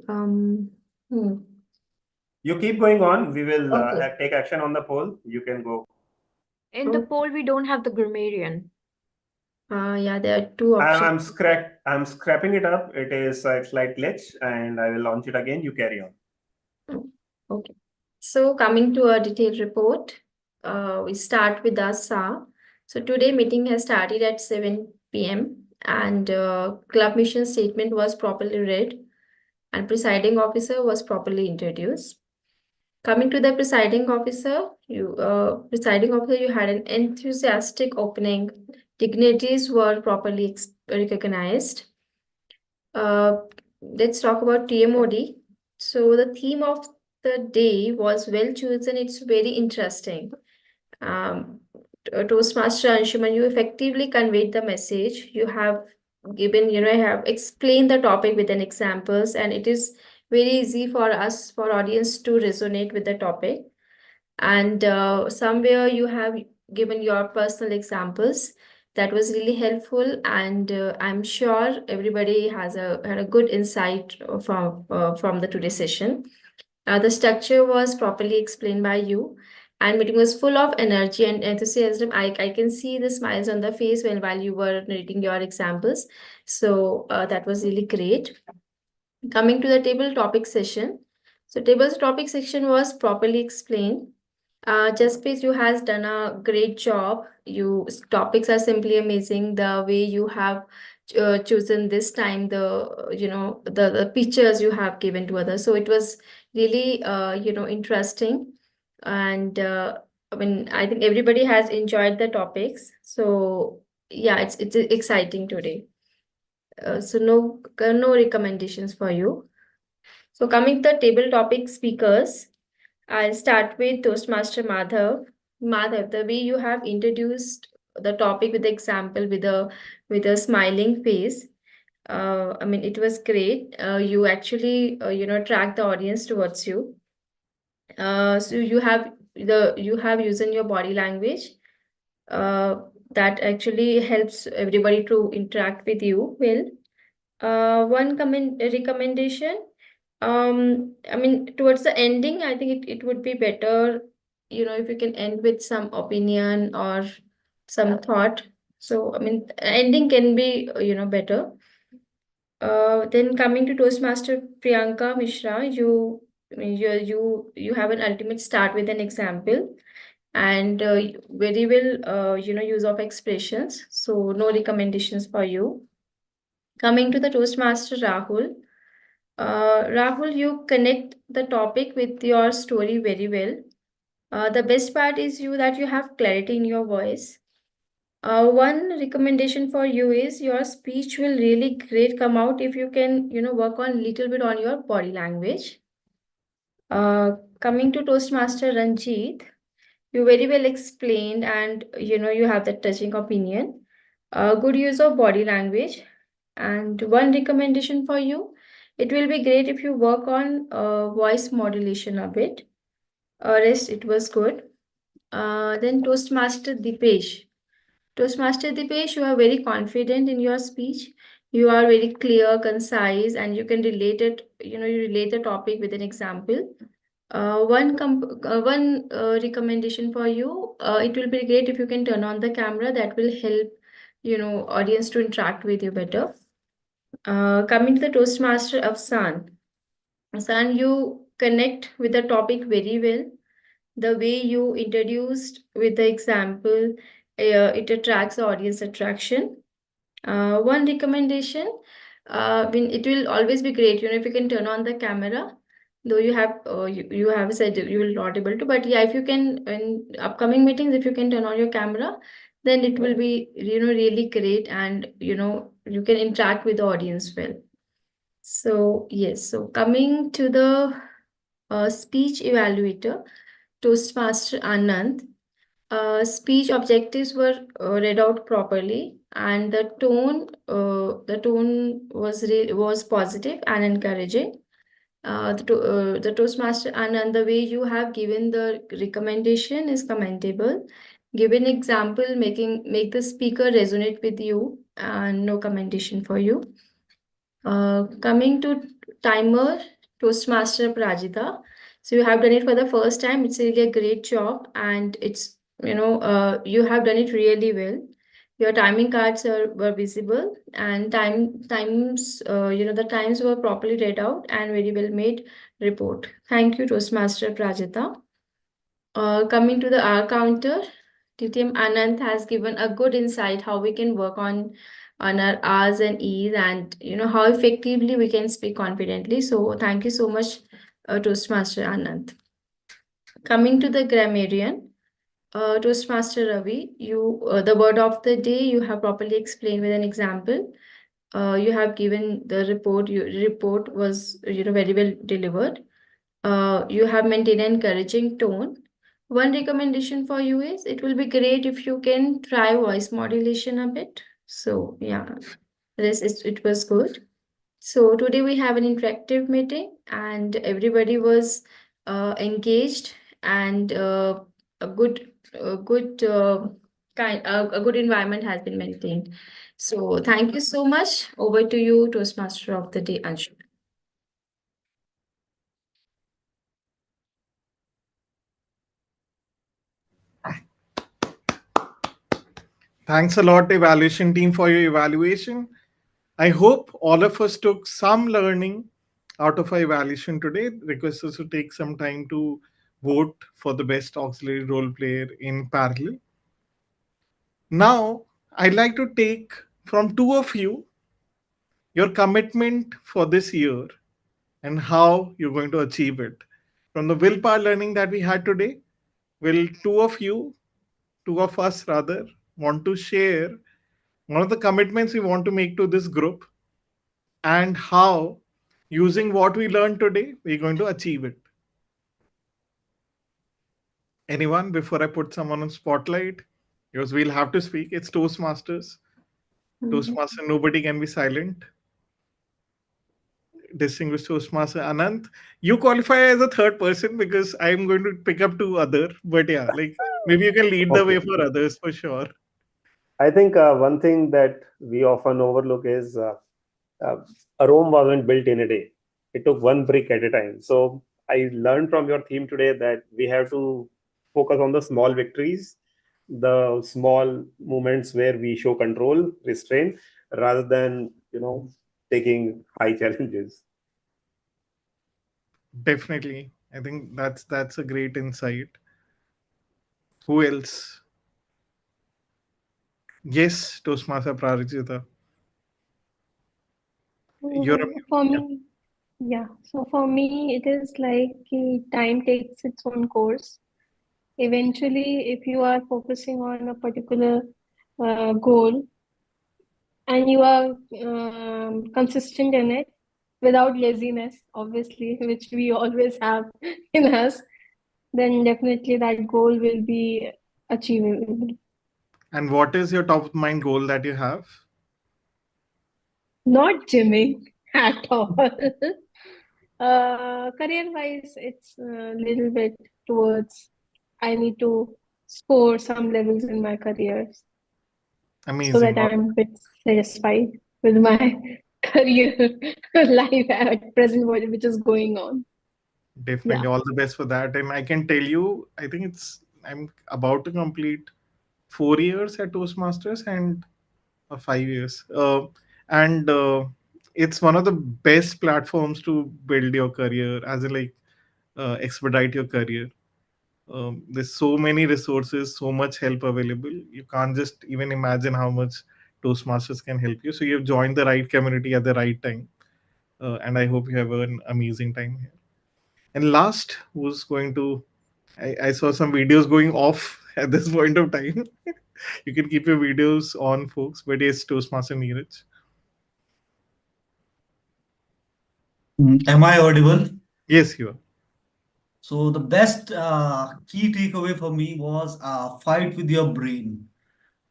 You keep going on. We will Okay. take action on the poll. You can go. In the poll, we don't have the grammarian. Yeah, there are 2 options. I'm scrapping it up. It is a slight glitch, and I will launch it again. You carry on. Okay. So coming to a detailed report, we start with the SA. So today meeting has started at 7 p.m. and club mission statement was properly read and presiding officer was properly introduced. Coming to the presiding officer, you had an enthusiastic opening. Dignitaries were properly recognized. Let's talk about TMOD. So the theme of the day was well chosen. It's very interesting. Toastmaster Anshuman, you effectively conveyed the message. You have have explained the topic with an examples, and it is very easy for us, for audience, to resonate with the topic. And somewhere you have given your personal examples. That was really helpful, and I'm sure everybody had a good insight from the today's session. The structure was properly explained by you, and meeting was full of energy and enthusiasm. I can see the smiles on the face while you were narrating your examples. So that was really great. Coming to the table topic session. So tables topic section was properly explained. Jasprit, you has done a great job. Topics are simply amazing. The way you have chosen this time the pictures you have given to others. So it was really interesting, and I mean, I think everybody has enjoyed the topics. So yeah, it's exciting today. So no recommendations for you. So coming to the table topic speakers, I'll start with Toastmaster Madhav. Madhav, the way you have introduced the topic with the example with a smiling face, I mean, it was great. You actually track the audience towards you. So you have using your body language that actually helps everybody to interact with you well. One comment recommendation. I mean, towards the ending, I think it would be better, if you can end with some opinion or some thought. So, I mean, ending can be, better. Then coming to Toastmaster Priyanka Mishra, I mean, you have an ultimate start with an example and very well, use of expressions. So no recommendations for you. Coming to the Toastmaster Rahul. Rahul, you connect the topic with your story very well. The best part is that you have clarity in your voice. One recommendation for you is your speech will really great come out if you can, work on little bit on your body language. Coming to Toastmaster Ranjit, you very well explained and you have that touching opinion. Good use of body language. And one recommendation for you, it will be great if you work on voice modulation a bit. Rest, it was good. Then Toastmaster Dipesh. Toastmaster Dipesh, you are very confident in your speech. You are very clear, concise, and you can relate it, you relate the topic with an example. One recommendation for you, it will be great if you can turn on the camera. That will help, audience to interact with you better. Coming to the Toastmaster Afsan. Afsan, you connect with the topic very well. The way you introduced with the example, it attracts the audience attraction. One recommendation, when it will always be great, if you can turn on the camera, though you have said you will not able to, but yeah, if you can in upcoming meetings, if you can turn on your camera, then it will be really great, and you can interact with the audience well. So yes, so coming to the speech evaluator, Toastmaster Anand. Speech objectives were read out properly, and the tone was positive and encouraging. The Toastmaster Anand, the way you have given the recommendation is commendable. Give an example, make the speaker resonate with you, and no commendation for you. Coming to timer, Toastmaster Prajita. So you have done it for the first time. It's really a great job, and it's you have done it really well. Your timing cards were visible, and the times were properly read out and very well made report. Thank you, Toastmaster Prajita. Coming to the R counter, TTM Anand has given a good insight how we can work on our R's and E's, and how effectively we can speak confidently. So thank you so much, Toastmaster Anand. Coming to the grammarian, Toastmaster Ravi, the word of the day you have properly explained with an example. You have given the report. Your report was very well delivered. You have maintained an encouraging tone. One recommendation for you is it will be great if you can try voice modulation a bit. So yeah, it was good. So today we have an interactive meeting and everybody was engaged, and a good environment has been maintained. So thank you so much. Over to you, Toastmaster of the day, Anshuman. Thanks a lot, evaluation team, for your evaluation. I hope all of us took some learning out of our evaluation today. Request us to take some time to vote for the best auxiliary role player in parallel. Now, I'd like to take from two of you your commitment for this year and how you're going to achieve it. From the willpower learning that we had today, will two of us rather, want to share one of the commitments we want to make to this group and how, using what we learned today, we're going to achieve it. Anyone, before I put someone on spotlight? Because we'll have to speak. It's Toastmasters. Toastmaster, nobody can be silent. Distinguished Toastmaster Anant, you qualify as a third person because I'm going to pick up two other. But yeah, like maybe you can lead the way Okay. for others for sure. I think one thing that we often overlook is uh, a Rome wasn't built in a day. It took one brick at a time. So I learned from your theme today that we have to focus on the small victories, the small moments where we show control, restraint, rather than taking high challenges. Definitely. I think that's a great insight. Who else? Yes, Toastmaster Prarijita. You're a For me, yeah. So for me, it is like time takes its own course. Eventually, if you are focusing on a particular goal and you are consistent in it without laziness, obviously, which we always have in us, then definitely that goal will be achievable. And what is your top of mind goal that you have? Not gymming at all. Career-wise, it's a little bit towards I need to score some levels in my career so that Amazing. I'm a bit satisfied with my career life at present, which is going on. Definitely Yeah. all the best for that. And I can tell you, I think I'm about to complete 4 years at Toastmasters and 5 years. And it's one of the best platforms to build your career, as in like expedite your career. There's so many resources, so much help available. You can't just even imagine how much Toastmasters can help you. So you've joined the right community at the right time. And I hope you have an amazing time here. And last, who's going to? I saw some videos going off at this point of time. You can keep your videos on, folks. But yes, Toastmaster Neeraj. Am I audible? Yes, you are. So the best key takeaway for me was fight with your brain,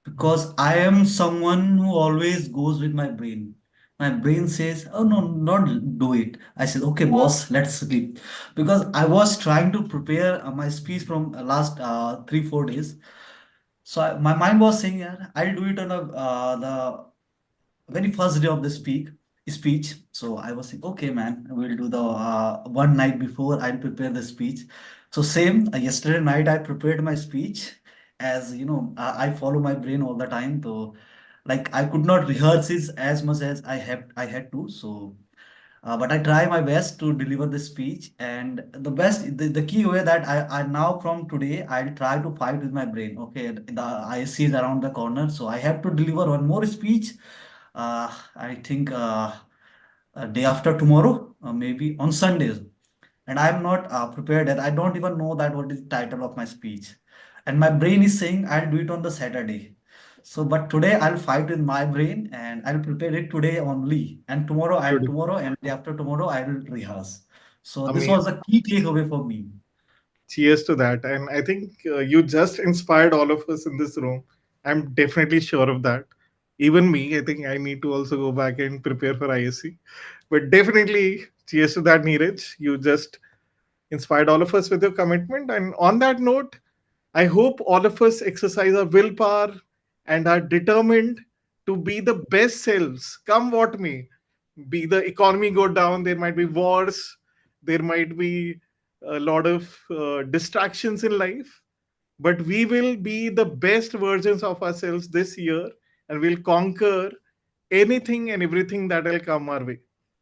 because I am someone who always goes with my brain. My brain says, "Oh no, not do it." I said, "Okay, boss, let's sleep," because I was trying to prepare my speech from last 3 4 days. So my mind was saying, "Yeah, I'll do it on the very first day of the speech." So I was like, okay, man, we'll do the one night before I'll prepare the speech. So same yesterday night I prepared my speech. As you know, I follow my brain all the time, so like I could not rehearse it as much as I had to. So but I try my best to deliver the speech, and the key way that I now from today I'll try to fight with my brain. Okay, the ISC is around the corner, so I have to deliver one more speech. I think day after tomorrow, maybe on Sundays, and I'm not prepared. And I don't even know that what is the title of my speech, and my brain is saying I'll do it on the Saturday. So, but today I'll fight with my brain and I'll prepare it today only. And Beautiful. tomorrow and day after tomorrow I'll rehearse. So this was Amazing. the key takeaway for me. Cheers to that. And I think you just inspired all of us in this room. I'm definitely sure of that. Even me, I think I need to also go back and prepare for ISC. But definitely, cheers to that, Neeraj. You just inspired all of us with your commitment. And on that note, I hope all of us exercise our willpower and are determined to be the best selves, come what may. Be the economy go down, there might be wars, there might be a lot of distractions in life, but we will be the best versions of ourselves this year and we'll conquer anything and everything that will come our way.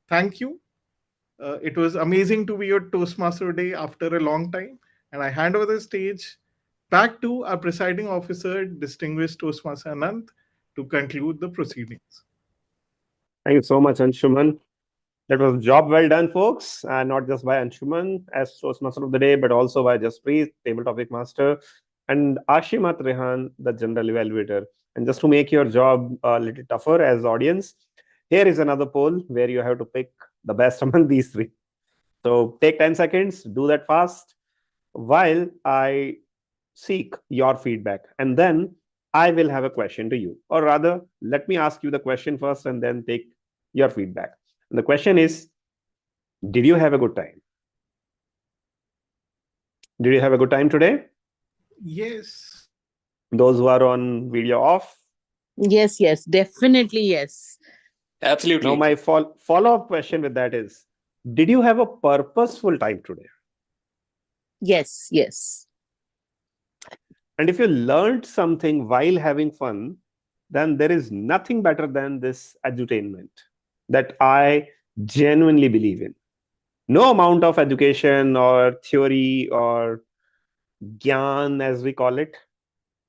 Thank you. It was amazing to be your Toastmaster today after a long time. And I hand over the stage back to our presiding officer, distinguished Toastmaster Anant, to conclude the proceedings. Thank you so much, Anshuman. That was a job well done, folks. And not just by Anshuman as Toastmaster of the Day, but also by Jaspreet, Table Topic Master, and Ashimat Rehan, the General Evaluator. And just to make your job a little tougher as audience, here is another poll where you have to pick the best among these three. So take 10 seconds, do that fast while I seek your feedback. And then I will have a question to you. Or rather, let me ask you the question first and then take your feedback. And the question is, did you have a good time? Did you have a good time today? Yes. Those who are on video off? Yes, yes, definitely yes. Absolutely. Now, my follow-up question with that is, did you have a purposeful time today? Yes, yes. And if you learned something while having fun, then there is nothing better than this edutainment that I genuinely believe in. No amount of education or theory or gyan, as we call it,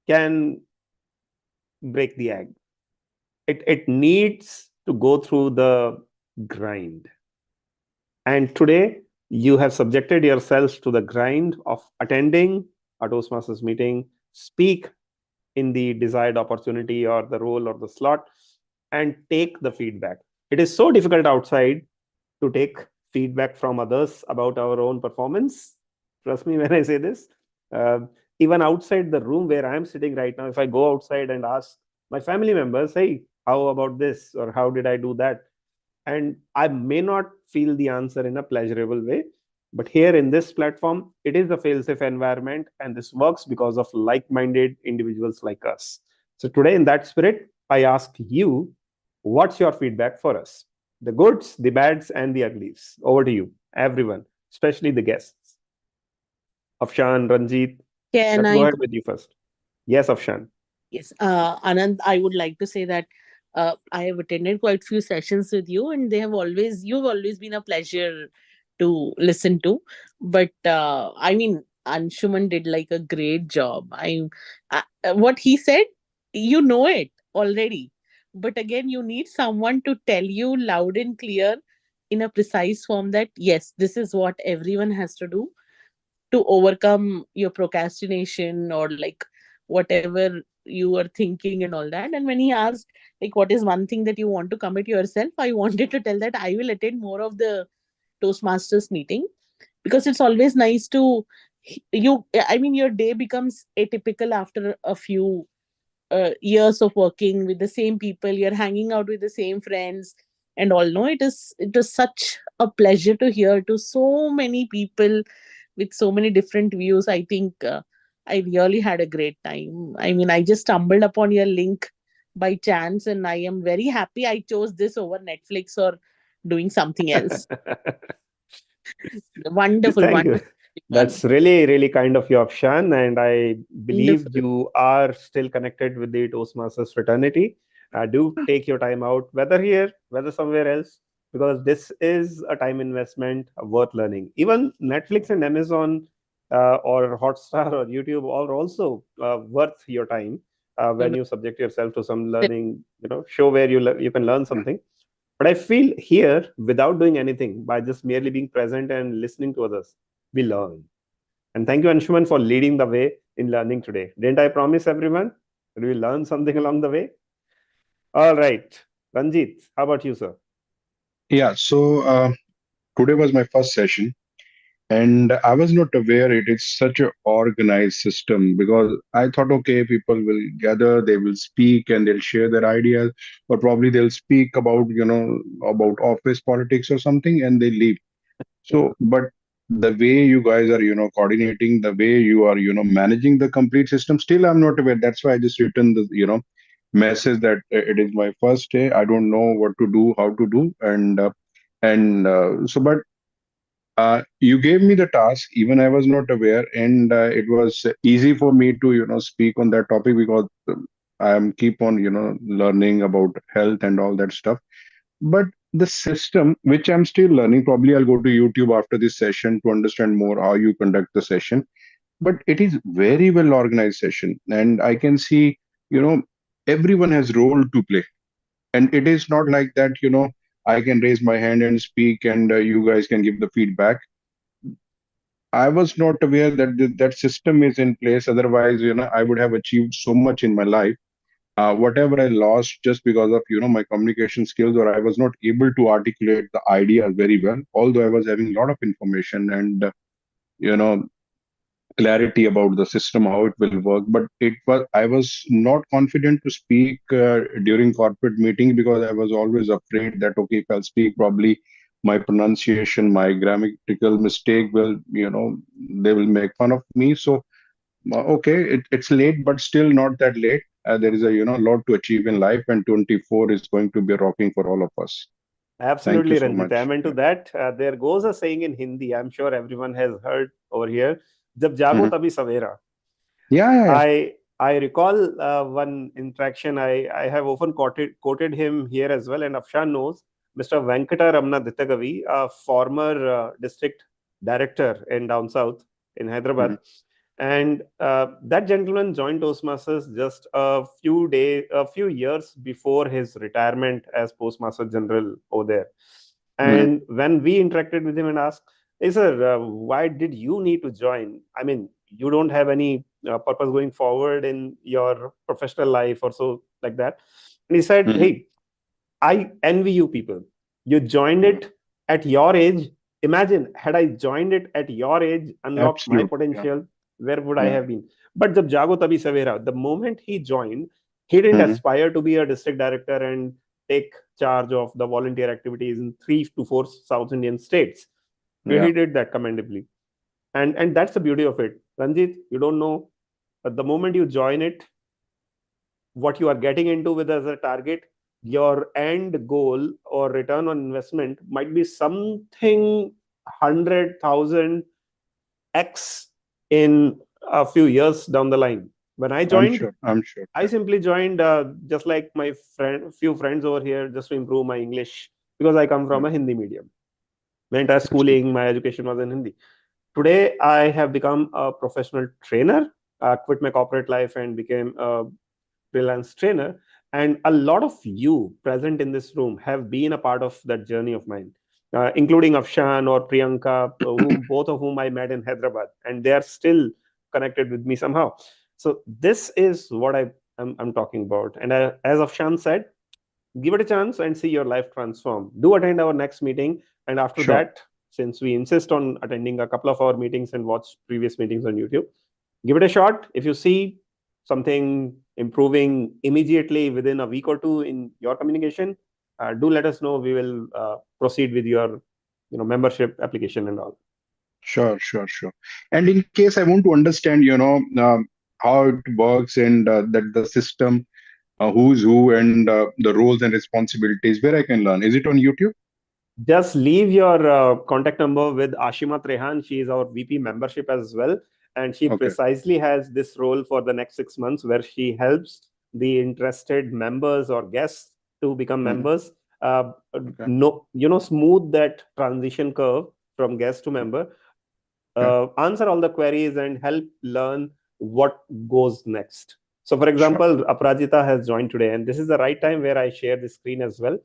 can break the egg. It needs to go through the grind. And today, you have subjected yourselves to the grind of attending a Toastmasters meeting, speak in the desired opportunity or the role or the slot, and take the feedback. It is so difficult outside to take feedback from others about our own performance. Trust me when I say this. Uh, Even outside the room where I'm sitting right now, if I go outside and ask my family members, hey, how about this? Or how did I do that? And I may not feel the answer in a pleasurable way. But here in this platform, it is a fail-safe environment, and this works because of like-minded individuals like us. So today, in that spirit, I ask you, what's your feedback for us? The goods, the bads, and the uglies. Over to you, everyone, especially the guests. Afshan, Ranjit, Can let's go I ahead with you first. Yes, Afshan. Yes, Anand, I would like to say that I have attended quite few sessions with you, and you've always been a pleasure to listen to. But I mean, Anshuman did like a great job. What he said, you know it already, but again, you need someone to tell you loud and clear in a precise form that yes, this is what everyone has to do to overcome your procrastination or like whatever you were thinking and all that. And when he asked like what is one thing that you want to commit yourself, I wanted to tell that I will attend more of the Toastmasters meeting, because it's always nice to you I mean your day becomes atypical after a few years of working with the same people, you're hanging out with the same friends and all. No, it is such a pleasure to hear to so many people with so many different views. I think I really had a great time. I mean, I just stumbled upon your link by chance, and I am very happy I chose this over Netflix or doing something else. Wonderful, Thank you. wonderful That's one. really, really kind of you, Afshan. And I believe Wonderful. you are still connected with the Toastmasters fraternity. Do take your time out, whether here, whether somewhere else, because this is a time investment worth learning. Even Netflix and Amazon or Hotstar or YouTube are also worth your time when you subject yourself to some learning, show where you can learn something. But I feel here, without doing anything, by just merely being present and listening to others, we learn. And thank you, Anshuman, for leading the way in learning today. Didn't I promise everyone that we learn something along the way? All right. Ranjit, how about you, sir? Yeah, so today was my first session, and I was not aware it is such an organized system, because I thought, okay, people will gather, they will speak, and they'll share their ideas, or probably they'll speak about, about office politics or something, and they leave. So, but the way you guys are, coordinating, the way you are, managing the complete system, still I'm not aware. That's why I just written the, message that it is my first day. I don't know what to do, how to do, but you gave me the task. Even I was not aware, and it was easy for me to, speak on that topic, because I am keep on, learning about health and all that stuff. But the system, which I'm still learning, probably I'll go to YouTube after this session to understand more how you conduct the session. But it is very well organized session, and I can see, everyone has role to play. And it is not like that, I can raise my hand and speak and you guys can give the feedback. I was not aware that that system is in place. Otherwise, I would have achieved so much in my life. Whatever I lost just because of, my communication skills, or I was not able to articulate the idea very well, although I was having a lot of information and, you know, clarity about the system, how it will work. But I was not confident to speak during corporate meetings because I was always afraid that, okay, if I'll speak, probably my pronunciation, my grammatical mistake will, they will make fun of me. So, okay, it's late, but still not that late. There is a, lot to achieve in life, and 24 is going to be rocking for all of us. Thank you Absolutely, so Ranjit. much. I'm into that. There goes a saying in Hindi. I'm sure everyone has heard over here. Jab jago Mhm. tabhi savera. Yeah. I recall one interaction. I have often quoted him here as well, and Afshan knows Mr. Venkata Ramana Dittagavi, a former district director in down south in Hyderabad. Mhm. And that gentleman joined Toastmasters just a few years before his retirement as Postmaster General over there. And when we interacted with him and asked, "Hey, sir, why did you need to join? I mean, you don't have any purpose going forward in your professional life or so like that." And he said, Mhm. "Hey, I envy you people. You joined it at your age. Imagine, had I joined it at your age, unlocked my Absolutely. potential, where would I Yeah. have been?" But jab jago tabhi savera, the moment he joined, he didn't Mhm. aspire to be a district director and take charge of the volunteer activities in 3 to 4 South Indian states. Yeah. He did that commendably. And that's the beauty of it. Ranjit, you don't know, the moment you join it, what you are getting into with as a target, your end goal or return on investment might be something 100,000 x in a few years down the line. When I I'm joined, sure. I'm sure. I simply joined just like my few friends over here, just to improve my English, because I come from a Hindi medium. My entire schooling, my education was in Hindi. Today, I have become a professional trainer, quit my corporate life and became a freelance trainer. And a lot of you present in this room have been a part of that journey of mine, including Afshan or Priyanka, both of whom I met in Hyderabad, and they are still connected with me somehow. So this is what I'm talking about. And as Afshan said, give it a chance and see your life transform. Do attend our next meeting, and after Sure. that, since we insist on attending a couple of our meetings and watch previous meetings on YouTube, give it a shot. If you see something improving immediately within a week or two in your communication, do let us know. We will proceed with your membership application and all. Sure. And in case I want to understand, how it works and that the system, who's who, and the roles and responsibilities, where I can learn. Is it on YouTube? Just leave your contact number with Ashima Trehan. She is our VP membership as well. And she Okay. precisely has this role for the next 6 months, where she helps the interested members or guests to become members. Okay. Smooth that transition curve from guest to member, answer all the queries and help learn what goes next. So, for example, Aprajita has joined today, and this is the right time where I share the screen as well.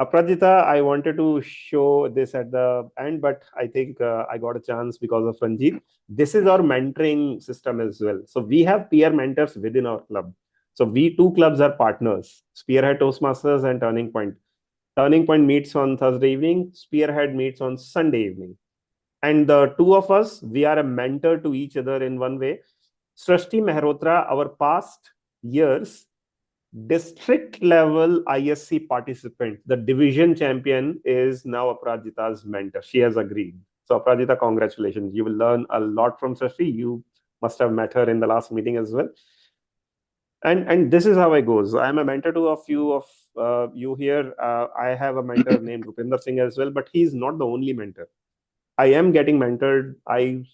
Aprajita, I wanted to show this at the end, but I think I got a chance because of Ranjit. This is our mentoring system as well. So we have peer mentors within our club. So we two clubs are partners, Spearhead Toastmasters and Turning Point. Turning Point meets on Thursday evening, Spearhead meets on Sunday evening. And the two of us, we are a mentor to each other in one way. Srishti Mehrotra, our past years district level ISC participant, the division champion, is now Aprajita's mentor. She has agreed. So Aprajita, congratulations. You will learn a lot from Srishti. You must have met her in the last meeting as well. And this is how it goes. I'm a mentor to a few of you here. I have a mentor named Rupinder Singh as well, but he's not the only mentor. I am getting mentored. I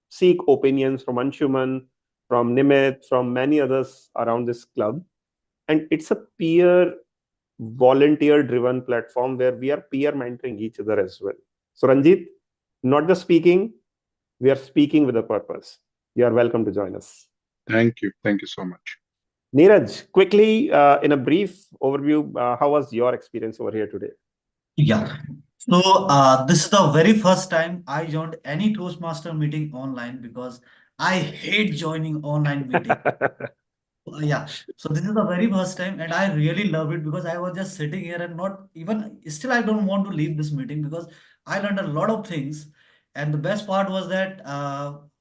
seek opinions from Anshuman, from Nimit, from many others around this club. And it's a peer volunteer driven platform where we are peer mentoring each other as well. So, Ranjit, not just speaking, we are speaking with a purpose. You are welcome to join us. Thank you so much. Neeraj, quickly, in a brief overview, how was your experience over here today? Yeah. So this is the very first time I joined any Toastmaster meeting online because I hate joining online meeting. Yeah, so this is the very first time, and I really love it because I was just sitting here and not even still I don't want to leave this meeting because I learned a lot of things. And the best part was that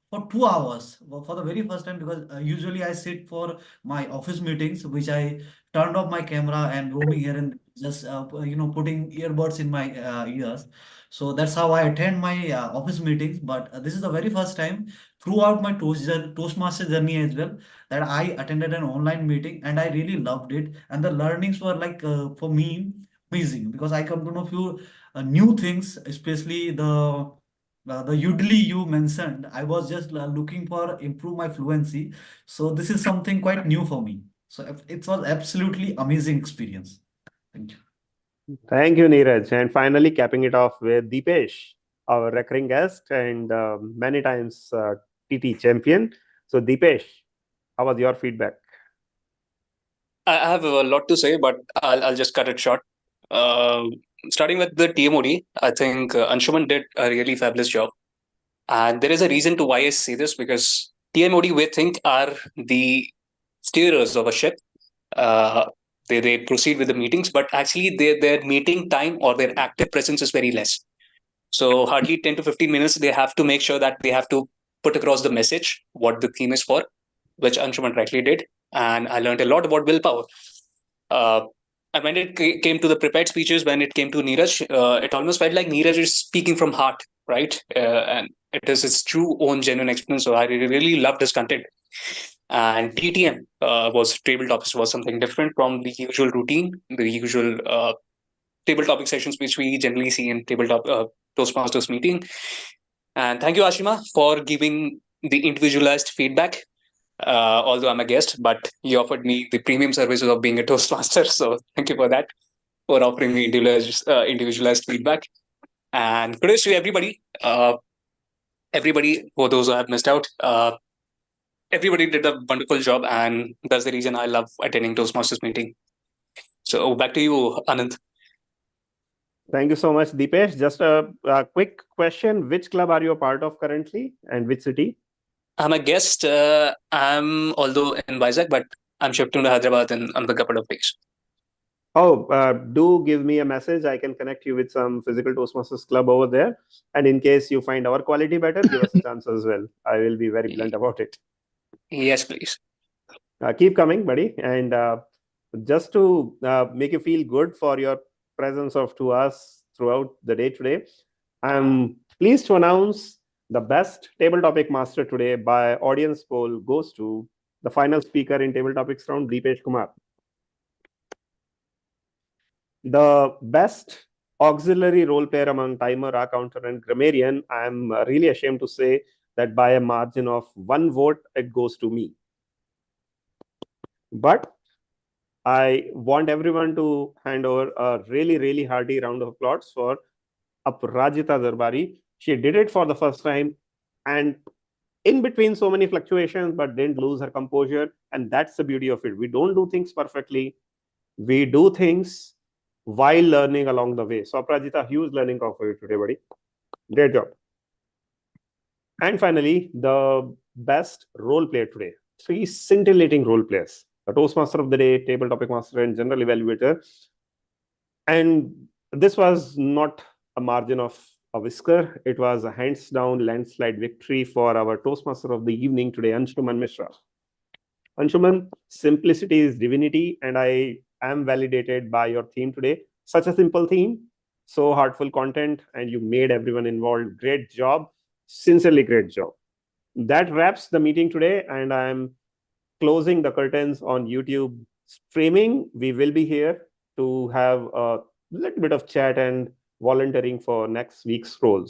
for 2 hours, for the very first time, because usually I sit for my office meetings, which I turned off my camera and roaming here and just putting earbuds in my ears. So that's how I attend my office meetings. But this is the very first time throughout my Toastmaster journey as well that I attended an online meeting and I really loved it. And the learnings were like for me amazing because I come to know few new things, especially the Udly you mentioned. I was just looking for improve my fluency. So this is something quite new for me. So it was absolutely amazing experience. Thank you. Thank you, Neeraj. And finally, capping it off with Deepesh, our recurring guest and many times TT champion. So, Deepesh, how was your feedback? I have a lot to say, but I'll just cut it short. Uh, Starting with the TMOD, I think Anshuman did a really fabulous job. And there is a reason to why I say this because TMOD, we think, are the steerers of a ship. Uh, they proceed with the meetings, but actually their meeting time or their active presence is very less. So hardly 10 to 15 minutes, they have to make sure that they have to put across the message, what the theme is for, which Anshuman rightly did. And I learned a lot about willpower. Uh, and when it came to the prepared speeches, when it came to Neeraj, it almost felt like Neeraj is speaking from heart, right? And it is his true own genuine experience. So I really loved his content. And TTM was tabletopics was something different from the usual routine, the usual table topic sessions which we generally see in tabletop Toastmasters meeting. And thank you, Ashima, for giving the individualized feedback. Although I'm a guest, but you offered me the premium services of being a Toastmaster. So thank you for that, for offering me individualized feedback. And kudos to everybody. Everybody, for those who have missed out, everybody did a wonderful job. And that's the reason I love attending Toastmasters meeting. So back to you, Anand. Thank you so much, Deepesh. Just a quick question. Which club are you a part of currently and which city? I'm a guest. I'm although in Vizag, but I'm shifting to Hyderabad in another couple of days. Oh, do give me a message. I can connect you with some physical Toastmasters club over there. And in case you find our quality better, give us a chance as well. I will be very blunt about it. Yes, please. Keep coming, buddy. And just to make you feel good for your presence of to us throughout the day today, I'm pleased to announce the best table topic master today by audience poll goes to the final speaker in table topics round, Deepesh Kumar. The best auxiliary role player among timer, counter, and grammarian, I'm really ashamed to say that by a margin of 1 vote, it goes to me. But I want everyone to hand over a really, really hearty round of applause for Aparajita Darbari. She did it for the first time and in between so many fluctuations, but didn't lose her composure. And that's the beauty of it. We don't do things perfectly. We do things while learning along the way. So Aparajita, huge learning curve for you today, buddy. Great job. And finally, the best role player today. 3 scintillating role players. The Toastmaster of the day, table topic master, and general evaluator. And this was not a margin of a whisker. It was a hands down landslide victory for our Toastmaster of the evening today, Anshuman Mishra. Anshuman, simplicity is divinity, and I am validated by your theme today. Such a simple theme, so heartful content, and you made everyone involved. Great job. Sincerely, great job. That wraps the meeting today, and I'm closing the curtains on YouTube streaming. We will be here to have a little bit of chat and volunteering for next week's roles.